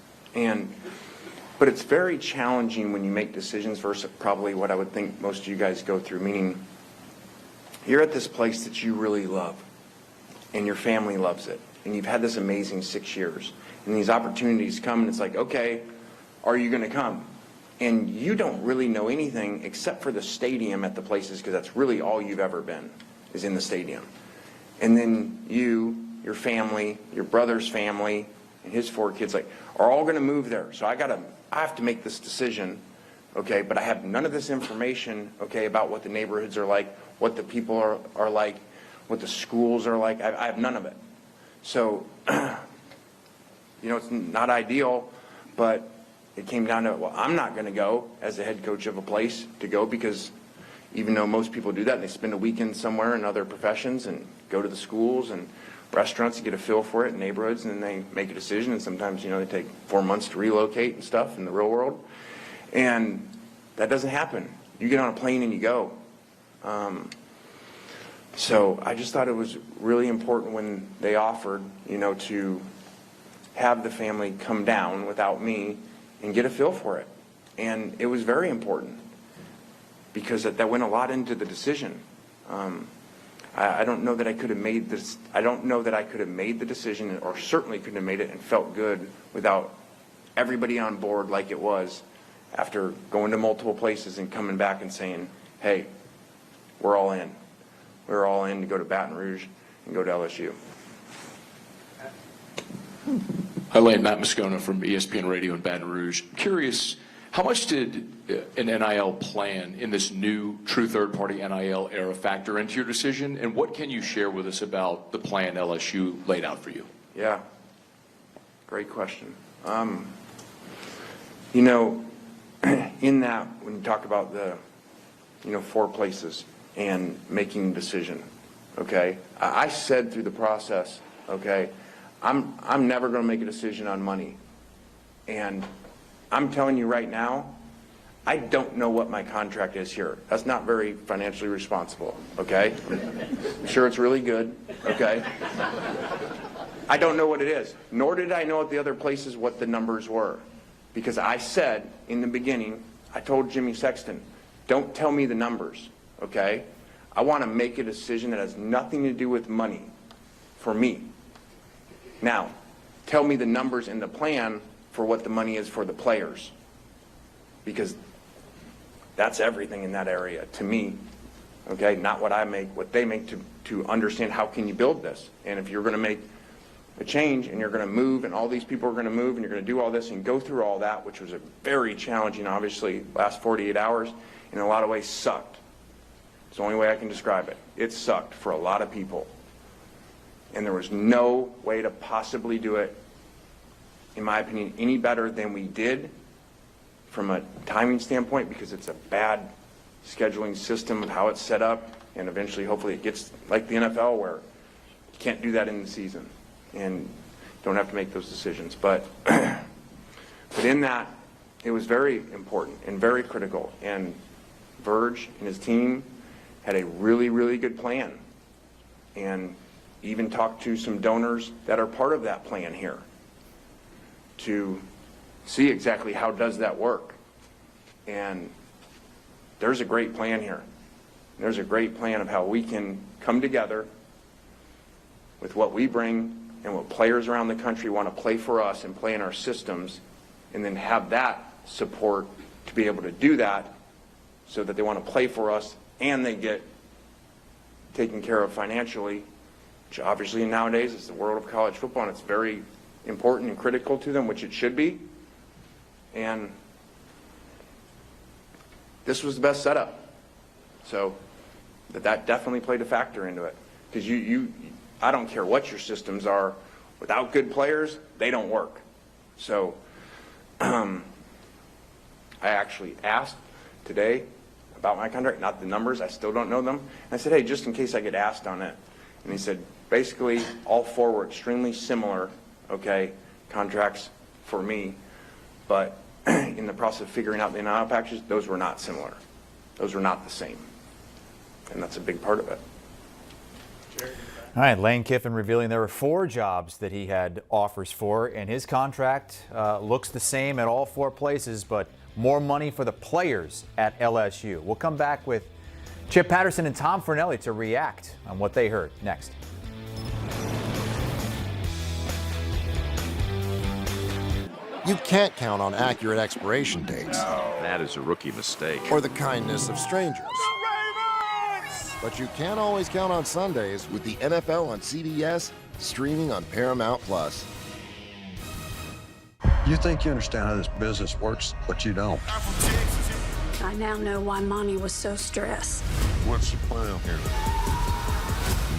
But it's very challenging when you make decisions versus probably what I would think most of you guys go through, meaning you're at this place that you really love and your family loves it. And you've had this amazing 6 years. And these opportunities come and it's like, okay, are you going to come? And you don't really know anything except for the stadium at the places, because that's really all you've ever been, is in the stadium. And then you, your family, your brother's family, and his 4 kids, are all going to move there. So I have to make this decision, okay, but I have none of this information, okay, about what the neighborhoods are like, what the people are like, what the schools are like. I have none of it. So, it's not ideal, but it came down to, well, I'm not going to go as the head coach of a place to go, because even though most people do that, and they spend a weekend somewhere in other professions and go to the schools and restaurants to get a feel for it in neighborhoods, and then they make a decision, and sometimes, they take 4 months to relocate and stuff in the real world. And that doesn't happen. You get on a plane and you go. So I just thought it was really important when they offered, to have the family come down without me and get a feel for it. And it was very important, because that went a lot into the decision. I don't know that I could have made this. I don't know that I could have made the decision, or certainly couldn't have made it and felt good without everybody on board like it was, after going to multiple places and coming back and saying, hey, we're all in. We're all in to go to Baton Rouge and go to LSU.
Hi, Lane. Matt Moscona from ESPN Radio in Baton Rouge. Curious, how much did an NIL plan in this new true third-party NIL era factor into your decision, and what can you share with us about the plan LSU laid out for you?
Yeah, great question. In that, when you talk about the, 4 places and making a decision, okay, I said through the process, okay, I'm never going to make a decision on money. And I'm telling you right now, I don't know what my contract is here. That's not very financially responsible, okay? I'm sure it's really good, okay? I don't know what it is, nor did I know at the other places what the numbers were. Because I said in the beginning, I told Jimmy Sexton, don't tell me the numbers, okay? I want to make a decision that has nothing to do with money for me. Now, tell me the numbers in the plan for what the money is for the players, because that's everything in that area to me, okay? Not what I make, what they make, to understand how can you build this. And if you're going to make a change and you're going to move and all these people are going to move and you're going to do all this and go through all that, which was a very challenging, obviously, last 48 hours, in a lot of ways sucked. It's the only way I can describe it. It sucked for a lot of people. And there was no way to possibly do it, in my opinion, any better than we did from a timing standpoint, because it's a bad scheduling system of how it's set up, and eventually, hopefully, it gets like the NFL, where you can't do that in the season and don't have to make those decisions. But in that, it was very important and very critical, and Verge and his team had a really, really good plan, and even talked to some donors that are part of that plan here to see exactly how does that work. And there's a great plan here. There's a great plan of how we can come together with what we bring and what players around the country want to play for us and play in our systems, and then have that support to be able to do that, so that they want to play for us and they get taken care of financially, which obviously nowadays is the world of college football, and it's very important and critical to them, which it should be. And this was the best setup. So that definitely played a factor into it, because I don't care what your systems are, without good players, they don't work. So I actually asked today about my contract, not the numbers. I still don't know them. And I said, hey, just in case I get asked on it. And he said, basically, all four were extremely similar, okay, contracts for me. But in the process of figuring out the NIL packages, those were not similar. Those were not the same. And that's a big part of it.
All right, Lane Kiffin revealing there were 4 jobs that he had offers for, and his contract looks the same at all 4 places, but more money for the players at LSU. We'll come back with Chip Patterson and Tom Fornelli to react on what they heard next.
You can't count on accurate expiration dates.
That is a rookie mistake.
Or the kindness of strangers. But you can always count on Sundays with the NFL on CBS, streaming on Paramount+.
You think you understand how this business works, but you don't.
I now know why Mommy was so stressed.
What's the plan here?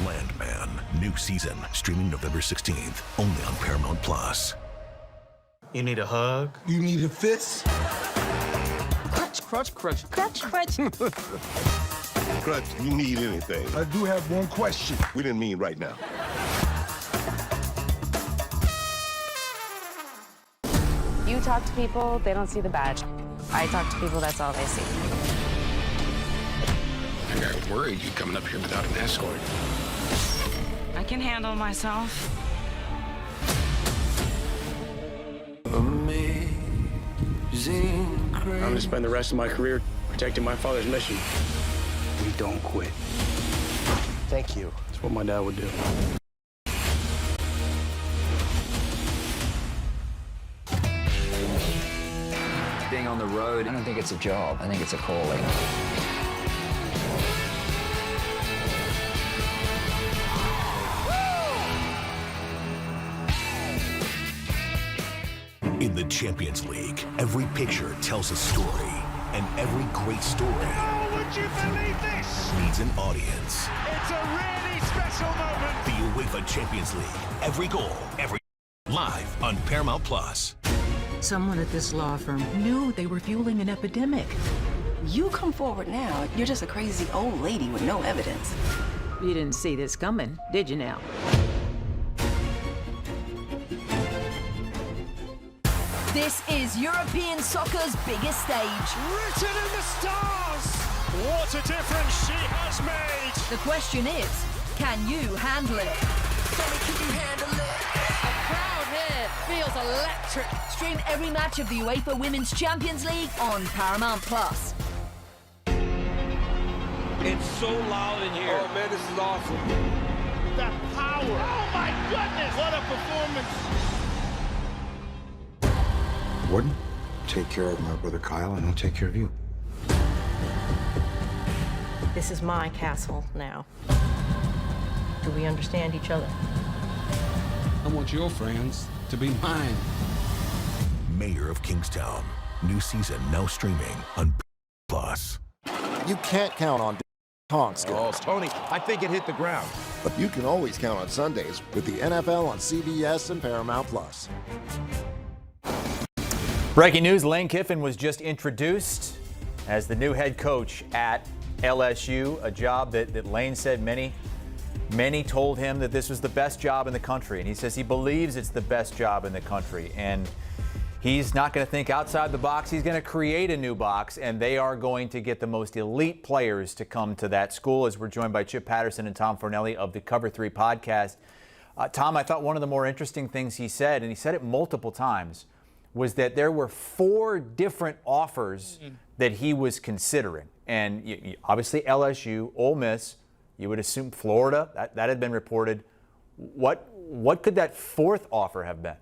Landman, new season, streaming November 16th, only on Paramount+.
You need a hug?
You need a fist?
Crutch, crutch, crutch.
Crutch.
Crutch, you need anything. I do have one question. We didn't mean right now.
You talk to people, they don't see the badge. I talk to people, that's all they see.
I got worried you coming up here without an escort.
I can handle myself.
I'm going to spend the rest of my career protecting my father's mission. We don't quit.
Thank you.
That's what my dad would do.
Being on the road, I don't think it's a job. I think it's a calling.
In the Champions League, every picture tells a story, and every great story
Would you believe this?
needs an audience.
It's a really special moment.
The UEFA Champions League, every goal, every live on Paramount+.
Someone at this law firm knew they were fueling an epidemic.
You come forward now, you're just a crazy old lady with no evidence.
You didn't see this coming, did you now?
This is European soccer's biggest stage.
Written in the stars. What a difference she has made.
The question is, can you handle it?
Can you handle it?
The crowd here feels electric. Stream every match of the UEFA Women's Champions League on Paramount+.
It's so loud in here. Oh, man, this is awesome.
That power. Oh, my goodness. What a performance.
Warden, take care of my brother Kyle, and I'll take care of you.
This is my castle now. Do we understand each other?
I want your friends to be mine.
Mayor of Kingstown, new season now streaming on Plus.
You can't count on Tonk
Oh,
skills,
Tony, I think it hit the ground.
but you can always count on Sundays with the NFL on CBS and Paramount+.
Breaking news, Lane Kiffin was just introduced as the new head coach at LSU, a job that Lane said many told him that this was the best job in the country, and he says he believes it's the best job in the country, and he's not going to think outside the box. He's going to create a new box, and they are going to get the most elite players to come to that school, as we're joined by Chip Patterson and Tom Fornelli of the Cover 3 podcast. Tom, I thought one of the more interesting things he said, and he said it multiple times, was that there were 4 different offers that he was considering. And obviously LSU, Ole Miss, you would assume Florida, that had been reported. What could that 4th offer have been?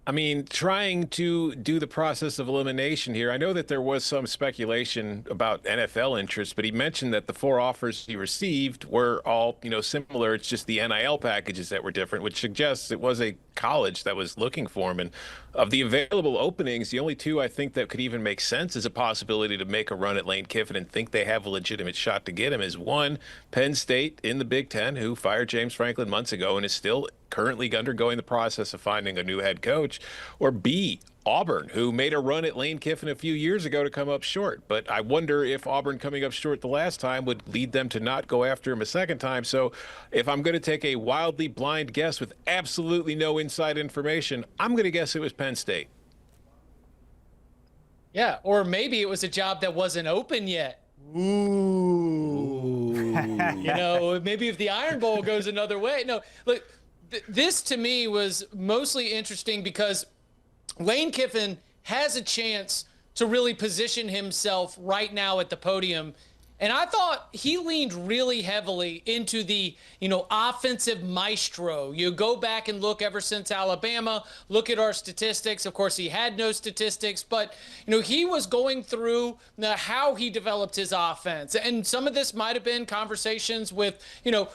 I mean, trying to do the process of elimination here, I know that there was some speculation about NFL interest, but he mentioned that the 4 offers he received were all, similar. It's just the NIL packages that were different, which suggests it was a college that was looking for him. And of the available openings, the only two I think that could even make sense as a possibility to make a run at Lane Kiffin and think they have a legitimate shot to get him is one, Penn State in the Big Ten, who fired James Franklin months ago and is still currently undergoing the process of finding a new head coach, or B, Auburn, who made a run at Lane Kiffin a few years ago to come up short. But I wonder if Auburn coming up short the last time would lead them to not go after him a second time. So if I'm going to take a wildly blind guess with absolutely no inside information, I'm going to guess it was Penn State.
Yeah, or maybe it was a job that wasn't open yet. Ooh. You know, maybe if the Iron Bowl goes another way. No, look, this to me was mostly interesting because Lane Kiffin has a chance to really position himself right now at the podium. And I thought he leaned really heavily into the, offensive maestro. You go back and look ever since Alabama, look at our statistics. Of course, he had no statistics, but, he was going through how he developed his offense. And some of this might have been conversations with,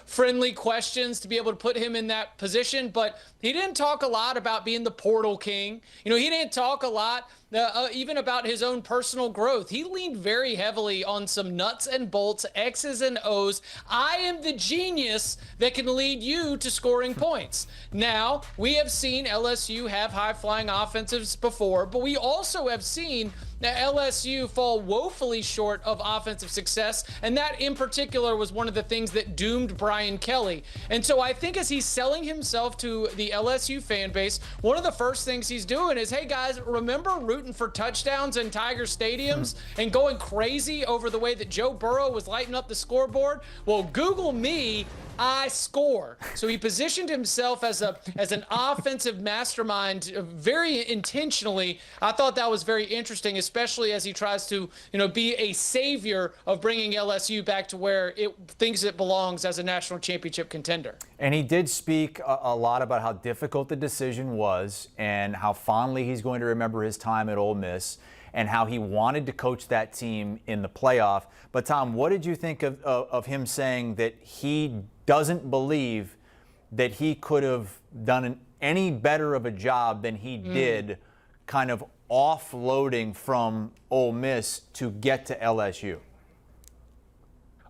friendly questions to be able to put him in that position. But he didn't talk a lot about being the portal king. He didn't talk a lot even about his own personal growth. He leaned very heavily on some nuts and bolts, X's and O's. I am the genius that can lead you to scoring points. Now, we have seen LSU have high-flying offensives before, but we also have seen LSU fall woefully short of offensive success, and that in particular was one of the things that doomed Brian Kelly. And so I think as he's selling himself to the LSU fan base, one of the first things he's doing is, hey guys, remember rooting for touchdowns in Tiger stadiums and going crazy over the way that Joe Burrow was lighting up the scoreboard? Well, Google me, I score. So he positioned himself as an offensive mastermind very intentionally. I thought that was very interesting, especially as he tries to, be a savior of bringing LSU back to where it thinks it belongs as a national championship contender.
And he did speak a lot about how difficult the decision was and how fondly he's going to remember his time at Ole Miss and how he wanted to coach that team in the playoff. But Tom, what did you think of him saying that he doesn't believe that he could have done any better of a job than he did kind of offloading from Ole Miss to get to LSU?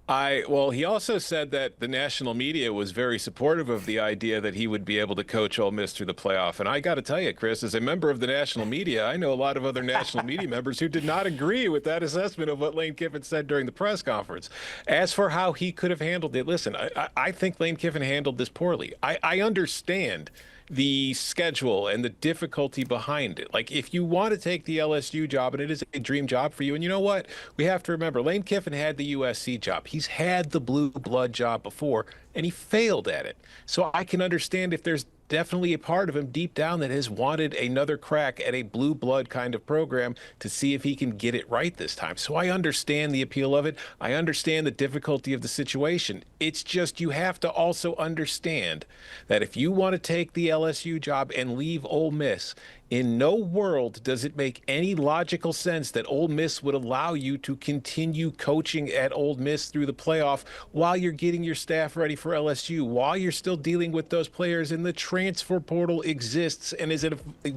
Well, he also said that the national media was very supportive of the idea that he would be able to coach Ole Miss through the playoff. And I got to tell you, Chris, as a member of the national media, I know a lot of other national media members who did not agree with that assessment of what Lane Kiffin said during the press conference. As for how he could have handled it, listen, I think Lane Kiffin handled this poorly. I understand the schedule and the difficulty behind it. Like, if you want to take the LSU job, and it is a dream job for you, and you know what? We have to remember, Lane Kiffin had the USC job. He's had the blue blood job before, and he failed at it. So I can understand if there's definitely a part of him deep down that has wanted another crack at a blue blood kind of program to see if he can get it right this time. So I understand the appeal of it. I understand the difficulty of the situation. It's just you have to also understand that if you want to take the LSU job and leave Ole Miss, in no world does it make any logical sense that Ole Miss would allow you to continue coaching at Ole Miss through the playoff while you're getting your staff ready for LSU, while you're still dealing with those players, and the transfer portal exists and is a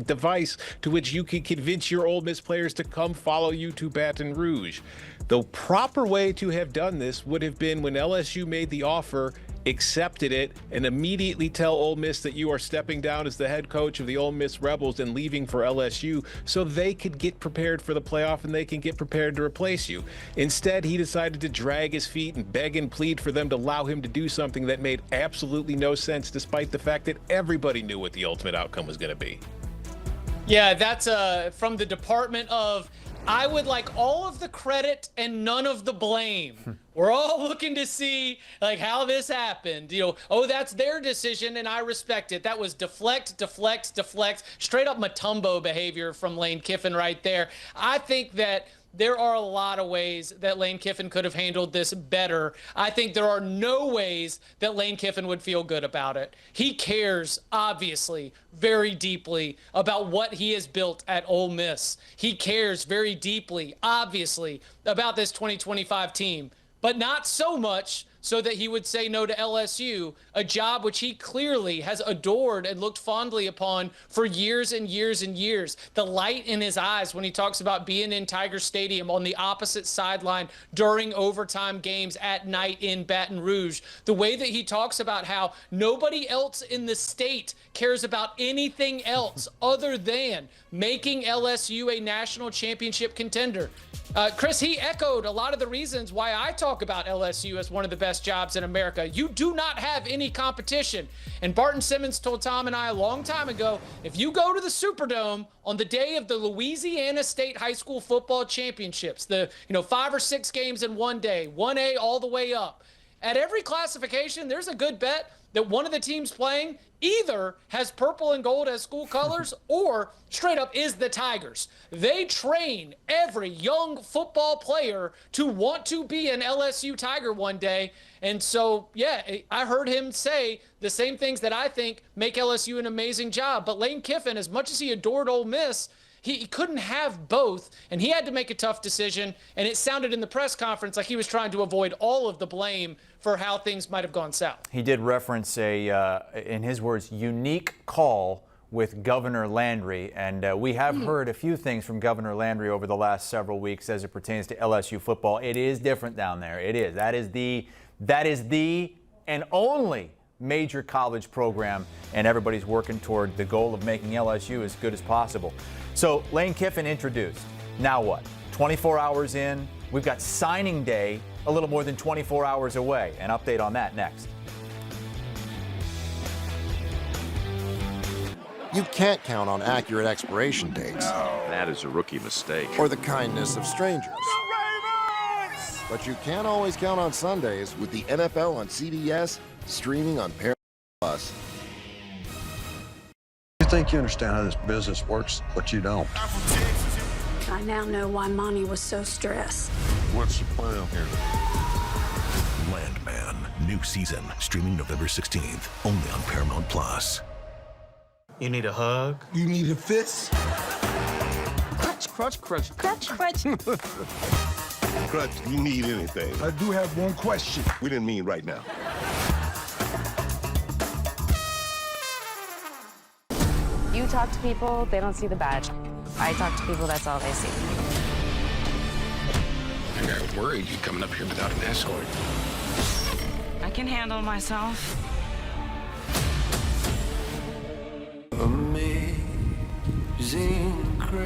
device to which you can convince your Ole Miss players to come follow you to Baton Rouge. The proper way to have done this would have been when LSU made the offer, accepted it, and immediately tell Ole Miss that you are stepping down as the head coach of the Ole Miss Rebels and leaving for LSU so they could get prepared for the playoff and they can get prepared to replace you. Instead, he decided to drag his feet and beg and plead for them to allow him to do something that made absolutely no sense, despite the fact that everybody knew what the ultimate outcome was going to be.
Yeah, that's from the Department of, I would like all of the credit and none of the blame. We're all looking to see how this happened. That's their decision and I respect it. That was deflect, straight up Matumbo behavior from Lane Kiffin right there. I think that there are a lot of ways that Lane Kiffin could have handled this better. I think there are no ways that Lane Kiffin would feel good about it. He cares, obviously, very deeply about what he has built at Ole Miss. He cares very deeply, obviously, about this 2025 team, but not so much so that he would say no to LSU, a job which he clearly has adored and looked fondly upon for years and years and years. The light in his eyes when he talks about being in Tiger Stadium on the opposite sideline during overtime games at night in Baton Rouge. The way that he talks about how nobody else in the state cares about anything else other than making LSU a national championship contender. Chris, he echoed a lot of the reasons why I talk about LSU as one of the best jobs in America. You do not have any competition. And Barton Simmons told Tom and I a long time ago, if you go to the Superdome on the day of the Louisiana State High School Football Championships, the 5 or 6 games in one day, 1A all the way up, at every classification, there's a good bet that one of the teams playing either has purple and gold as school colors or straight up is the Tigers. They train every young football player to want to be an LSU Tiger one day. And so, yeah, I heard him say the same things that I think make LSU an amazing job. But Lane Kiffin, as much as he adored Ole Miss, he couldn't have both, and he had to make a tough decision, and it sounded in the press conference like he was trying to avoid all of the blame for how things might have gone south.
He did reference in his words, unique call with Governor Landry, and we have heard a few things from Governor Landry over the last several weeks as it pertains to LSU football. It is different down there. It is. That is the and only major college program, and everybody's working toward the goal of making LSU as good as possible. So Lane Kiffin introduced. Now what? 24 hours in. We've got signing day a little more than 24 hours away. An update on that next.
You can't count on accurate expiration dates.
That is a rookie mistake.
Or the kindness of strangers. But you can always count on Sundays with the NFL on CBS, streaming on Paramount Plus.
You think you understand how this business works, but you don't.
I now know why Monty was so stressed.
What's the plan here?
Landman, new season, streaming November 16th, only on Paramount Plus.
You need a hug?
You need a fist?
Crutch, crutch, crutch.
Crutch, crutch.
Crutch, you need anything. I do have one question. We didn't mean right now.
You talk to people, they don't see the badge. I talk to people, that's all they see.
I think I was worried you coming up here without an escort.
I can handle myself.
I'm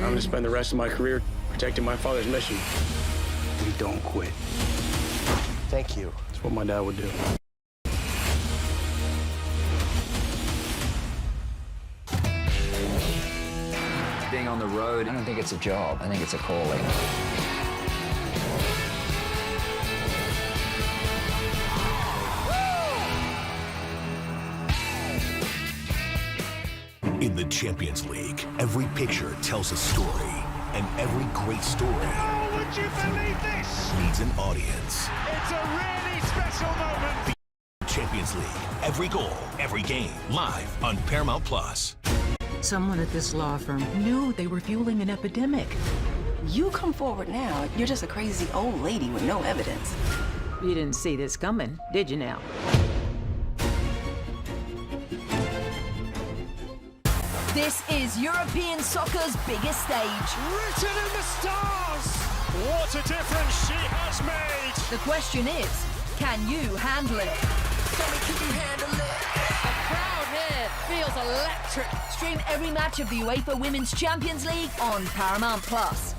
going to spend the rest of my career protecting my father's mission. We don't quit.
Thank you.
That's what my dad would do.
Being on the road, I don't think it's a job. I think it's a calling.
In the Champions League, every picture tells a story, and every great story
Would you believe this?
needs an audience.
It's a really special moment.
The Champions League, every goal, every game, live on Paramount Plus.
Someone at this law firm knew they were fueling an epidemic.
You come forward now, you're just a crazy old lady with no evidence.
You didn't see this coming, did you now?
This is European soccer's biggest stage.
Written in the stars. What a difference she has made.
The question is, can you handle it?
Tell me, can you handle it?
The crowd here feels electric. Stream every match of the UEFA Women's Champions League on Paramount Plus.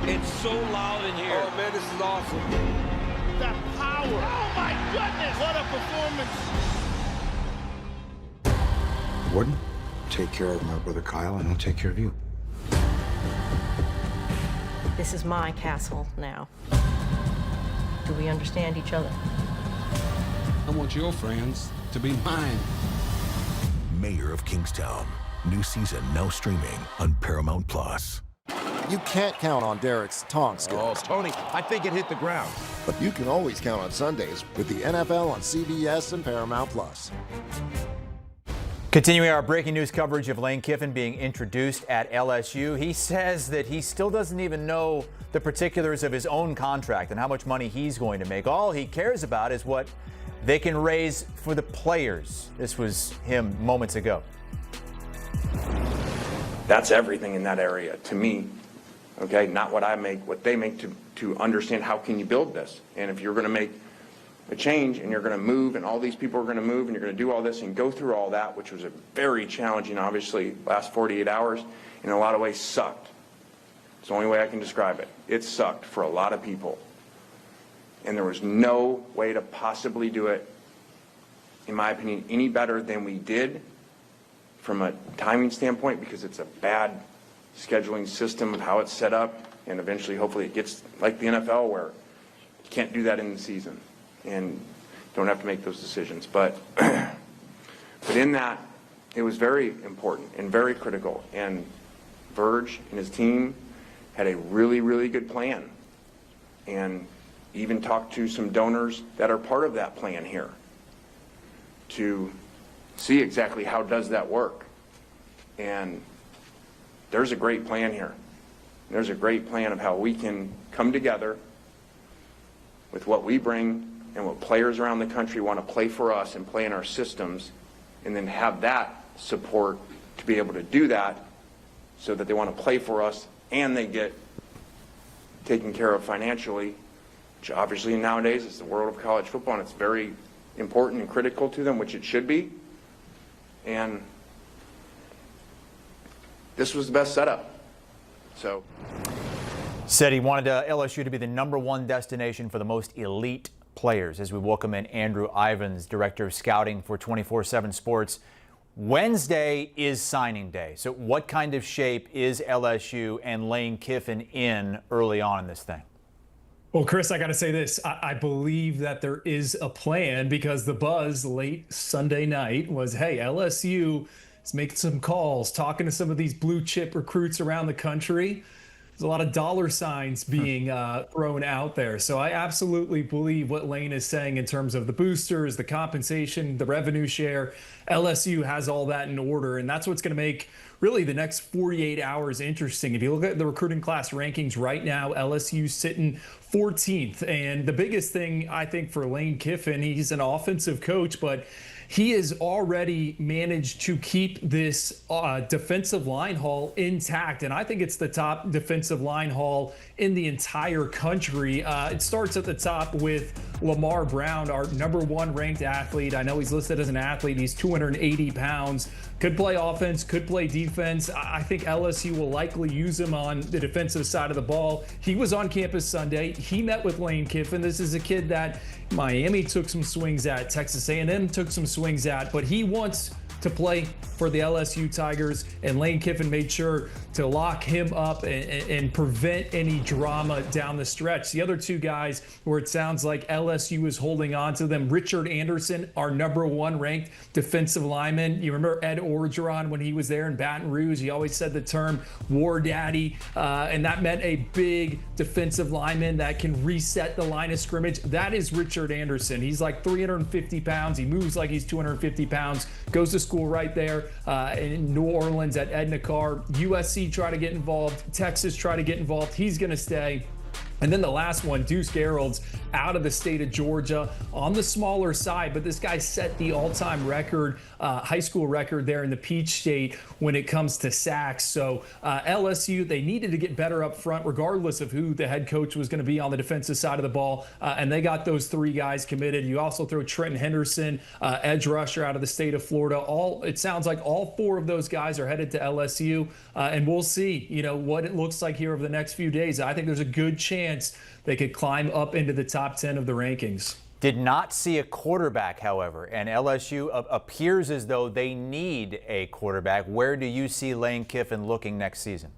It's so loud in here. Oh, man, this is awesome.
The power. Oh, my goodness. What a performance.
Warden, take care of my brother Kyle, and I'll take care of you.
This is my castle now. Do we understand each other?
I want your friends to be mine.
Mayor of Kingstown, new season now streaming on Paramount Plus.
You can't count on Derek's taunt skills.
Oh, Tony, I think it hit the ground.
But you can always count on Sundays with the NFL on CBS and Paramount Plus.
Continuing our breaking news coverage of Lane Kiffin being introduced at LSU, he says that he still doesn't even know the particulars of his own contract and how much money he's going to make. All he cares about is what they can raise for the players. This was him moments ago.
That's everything in that area to me. Okay, not what I make, what they make, to understand how can you build this. And if you're going to make a change and you're going to move and all these people are going to move and you're going to do all this and go through all that, which was a very challenging, obviously, last 48 hours, in a lot of ways sucked. It's the only way I can describe it. It sucked for a lot of people. And there was no way to possibly do it, in my opinion, any better than we did from a timing standpoint, because it's a bad scheduling system of how it's set up, and eventually, hopefully, it gets like the NFL where you can't do that in the season and don't have to make those decisions. But in that, it was very important and very critical. And Verge and his team had a really, really good plan, and even talked to some donors that are part of that plan here to see exactly how does that work. And there's a great plan here. There's a great plan of how we can come together with what we bring and what players around the country want to play for us and play in our systems, and then have that support to be able to do that so that they want to play for us and they get taken care of financially, which obviously nowadays is the world of college football, and it's very important and critical to them, which it should be. And this was the best setup. So
said he wanted LSU to be the #1 destination for the most elite players. As we welcome in Andrew Ivins, Director of Scouting for 24/7 Sports. Wednesday is signing day. So what kind of shape is LSU and Lane Kiffin in early on in this thing?
Well, Chris, I got to say this. I believe that there is a plan, because the buzz late Sunday night was, hey, LSU is making some calls, talking to some of these blue chip recruits around the country. There's a lot of dollar signs being thrown out there. So I absolutely believe what Lane is saying in terms of the boosters, the compensation, the revenue share. LSU has all that in order, and that's what's going to make really the next 48 hours interesting. If you look at the recruiting class rankings right now, LSU sitting 14th. And the biggest thing, I think, for Lane Kiffin, he's an offensive coach, but he has already managed to keep this defensive line haul intact. And I think it's the top defensive line haul in the entire country. It starts at the top with Lamar Brown, our #1 ranked athlete. I know he's listed as an athlete. He's 280 pounds. Could play offense, could play defense. I think LSU will likely use him on the defensive side of the ball. He was on campus Sunday. He met with Lane Kiffin. This is a kid that Miami took some swings at, Texas A&M took some swings at, but he wants to play for the LSU Tigers, and Lane Kiffin made sure to lock him up and prevent any drama down the stretch. The other two guys where it sounds like LSU is holding on to them, Richard Anderson, our #1 ranked defensive lineman. You remember Ed Orgeron when he was there in Baton Rouge? He always said the term war daddy, and that meant a big defensive lineman that can reset the line of scrimmage. That is Richard Anderson. He's like 350 pounds. He moves like he's 250 pounds, goes to school right there in New Orleans at Edna Carr. USC try to get involved. Texas try to get involved. He's going to stay. And then the last one, Deuce Gerald's out of the state of Georgia, on the smaller side, but this guy set the all-time record, high school record there in the Peach State when it comes to sacks. So LSU, they needed to get better up front, regardless of who the head coach was going to be on the defensive side of the ball, and they got those three guys committed. You also throw Trenton Henderson, edge rusher out of the state of Florida. It sounds like all four of those guys are headed to LSU, and we'll see, what it looks like here over the next few days. I think there's a good chance they could climb up into the top 10 of the rankings.
Did not see a quarterback, however, and LSU appears as though they need a quarterback. Where do you see Lane Kiffin looking next season?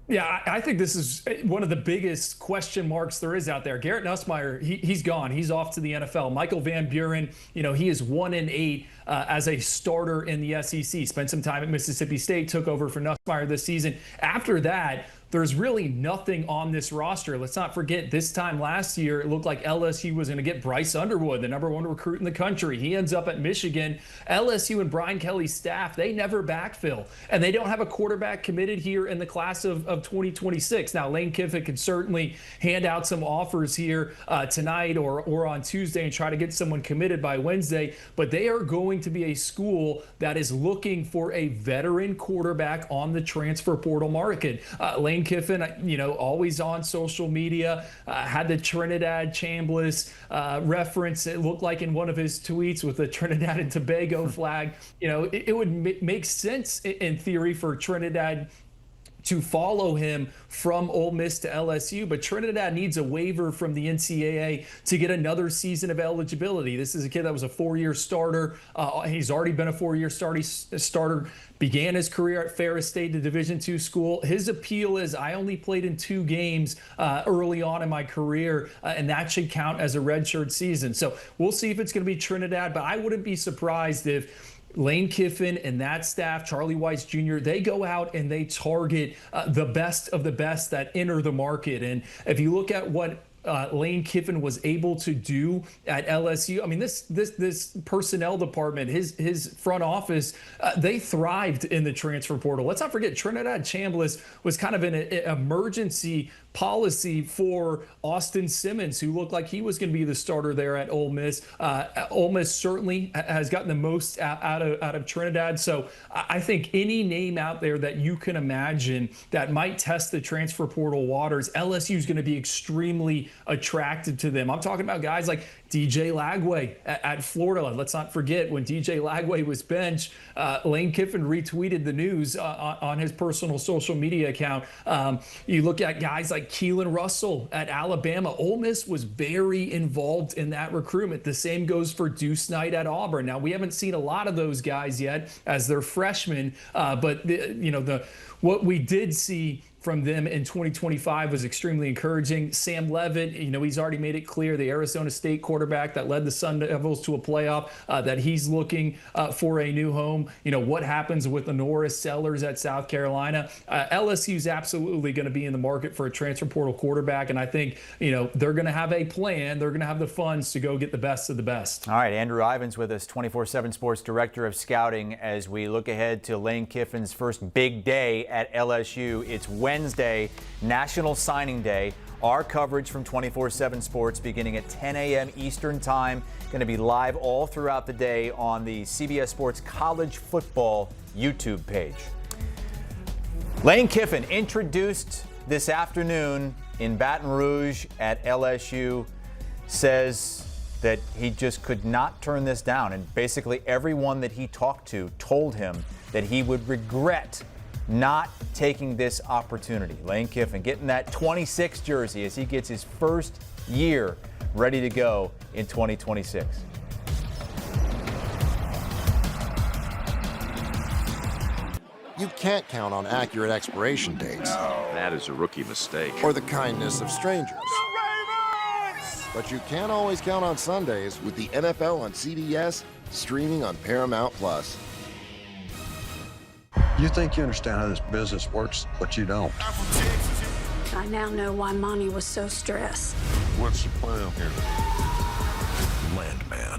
Yeah, I think this is one of the biggest question marks there is out there. Garrett Nussmeier, he's gone. He's off to the NFL. Michael Van Buren, he is 1-8 as a starter in the SEC. Spent some time at Mississippi State, took over for Nussmeier this season. After that, there's really nothing on this roster. Let's not forget, this time last year, it looked like LSU was going to get Bryce Underwood, the #1 recruit in the country. He ends up at Michigan. LSU and Brian Kelly's staff, they never backfill. And they don't have a quarterback committed here in the class of 2026. Now, Lane Kiffin could certainly hand out some offers here tonight or on Tuesday and try to get someone committed by Wednesday. But they are going to be a school that is looking for a veteran quarterback on the transfer portal market. Lane Kiffin, always on social media, had the Trinidad Chambliss reference, it looked like in one of his tweets with the Trinidad and Tobago flag. It would make sense in theory for Trinidad to follow him from Ole Miss to LSU, but Trinidad needs a waiver from the NCAA to get another season of eligibility. This is a kid that was a 4-year starter. He's already been a 4-year starter, began his career at Ferris State, a Division II school. His appeal is, I only played in 2 games early on in my career, and that should count as a redshirt season. So we'll see if it's going to be Trinidad, but I wouldn't be surprised if Lane Kiffin and that staff, Charlie Weiss Jr., they go out and they target the best of the best that enter the market. And if you look at what Lane Kiffin was able to do at LSU. I mean, this personnel department, his front office, they thrived in the transfer portal. Let's not forget, Trinidad Chambliss was kind of an emergency policy for Austin Simmons, who looked like he was going to be the starter there at Ole Miss. Ole Miss certainly has gotten the most out of Trinidad. So I think any name out there that you can imagine that might test the transfer portal waters, LSU is going to be extremely attracted to them. I'm talking about guys like DJ Lagway at Florida. Let's not forget, when DJ Lagway was benched, Lane Kiffin retweeted the news on his personal social media account. You look at guys like Keelan Russell at Alabama. Ole Miss was very involved in that recruitment. The same goes for Deuce Knight at Auburn. Now, we haven't seen a lot of those guys yet as they're freshmen, but what we did see from them in 2025 was extremely encouraging. Sam Leavitt, he's already made it clear, the Arizona State quarterback that led the Sun Devils to a playoff, that he's looking for a new home. What happens with the Norris Sellers at South Carolina? LSU's absolutely going to be in the market for a transfer portal quarterback, and I think, they're going to have a plan. They're going to have the funds to go get the best of the best.
All right, Andrew Ivins with us, 24/7 Sports Director of Scouting, as we look ahead to Lane Kiffin's first big day at LSU. It's Wednesday, National Signing Day. Our coverage from 24/7 Sports beginning at 10 a.m. Eastern Time. Going to be live all throughout the day on the CBS Sports College Football YouTube page. Lane Kiffin introduced this afternoon in Baton Rouge at LSU, says that he just could not turn this down. And basically everyone that he talked to told him that he would regret not taking this opportunity. Lane Kiffin getting that 26 jersey as he gets his first year ready to go in 2026.
You can't count on accurate expiration dates.
That is a rookie mistake.
Or the kindness of strangers. But you can always count on Sundays with the NFL on CBS, streaming on Paramount+.
You think you understand how this business works, but you don't.
I now know why Monty was so stressed.
What's the plan here?
Landman.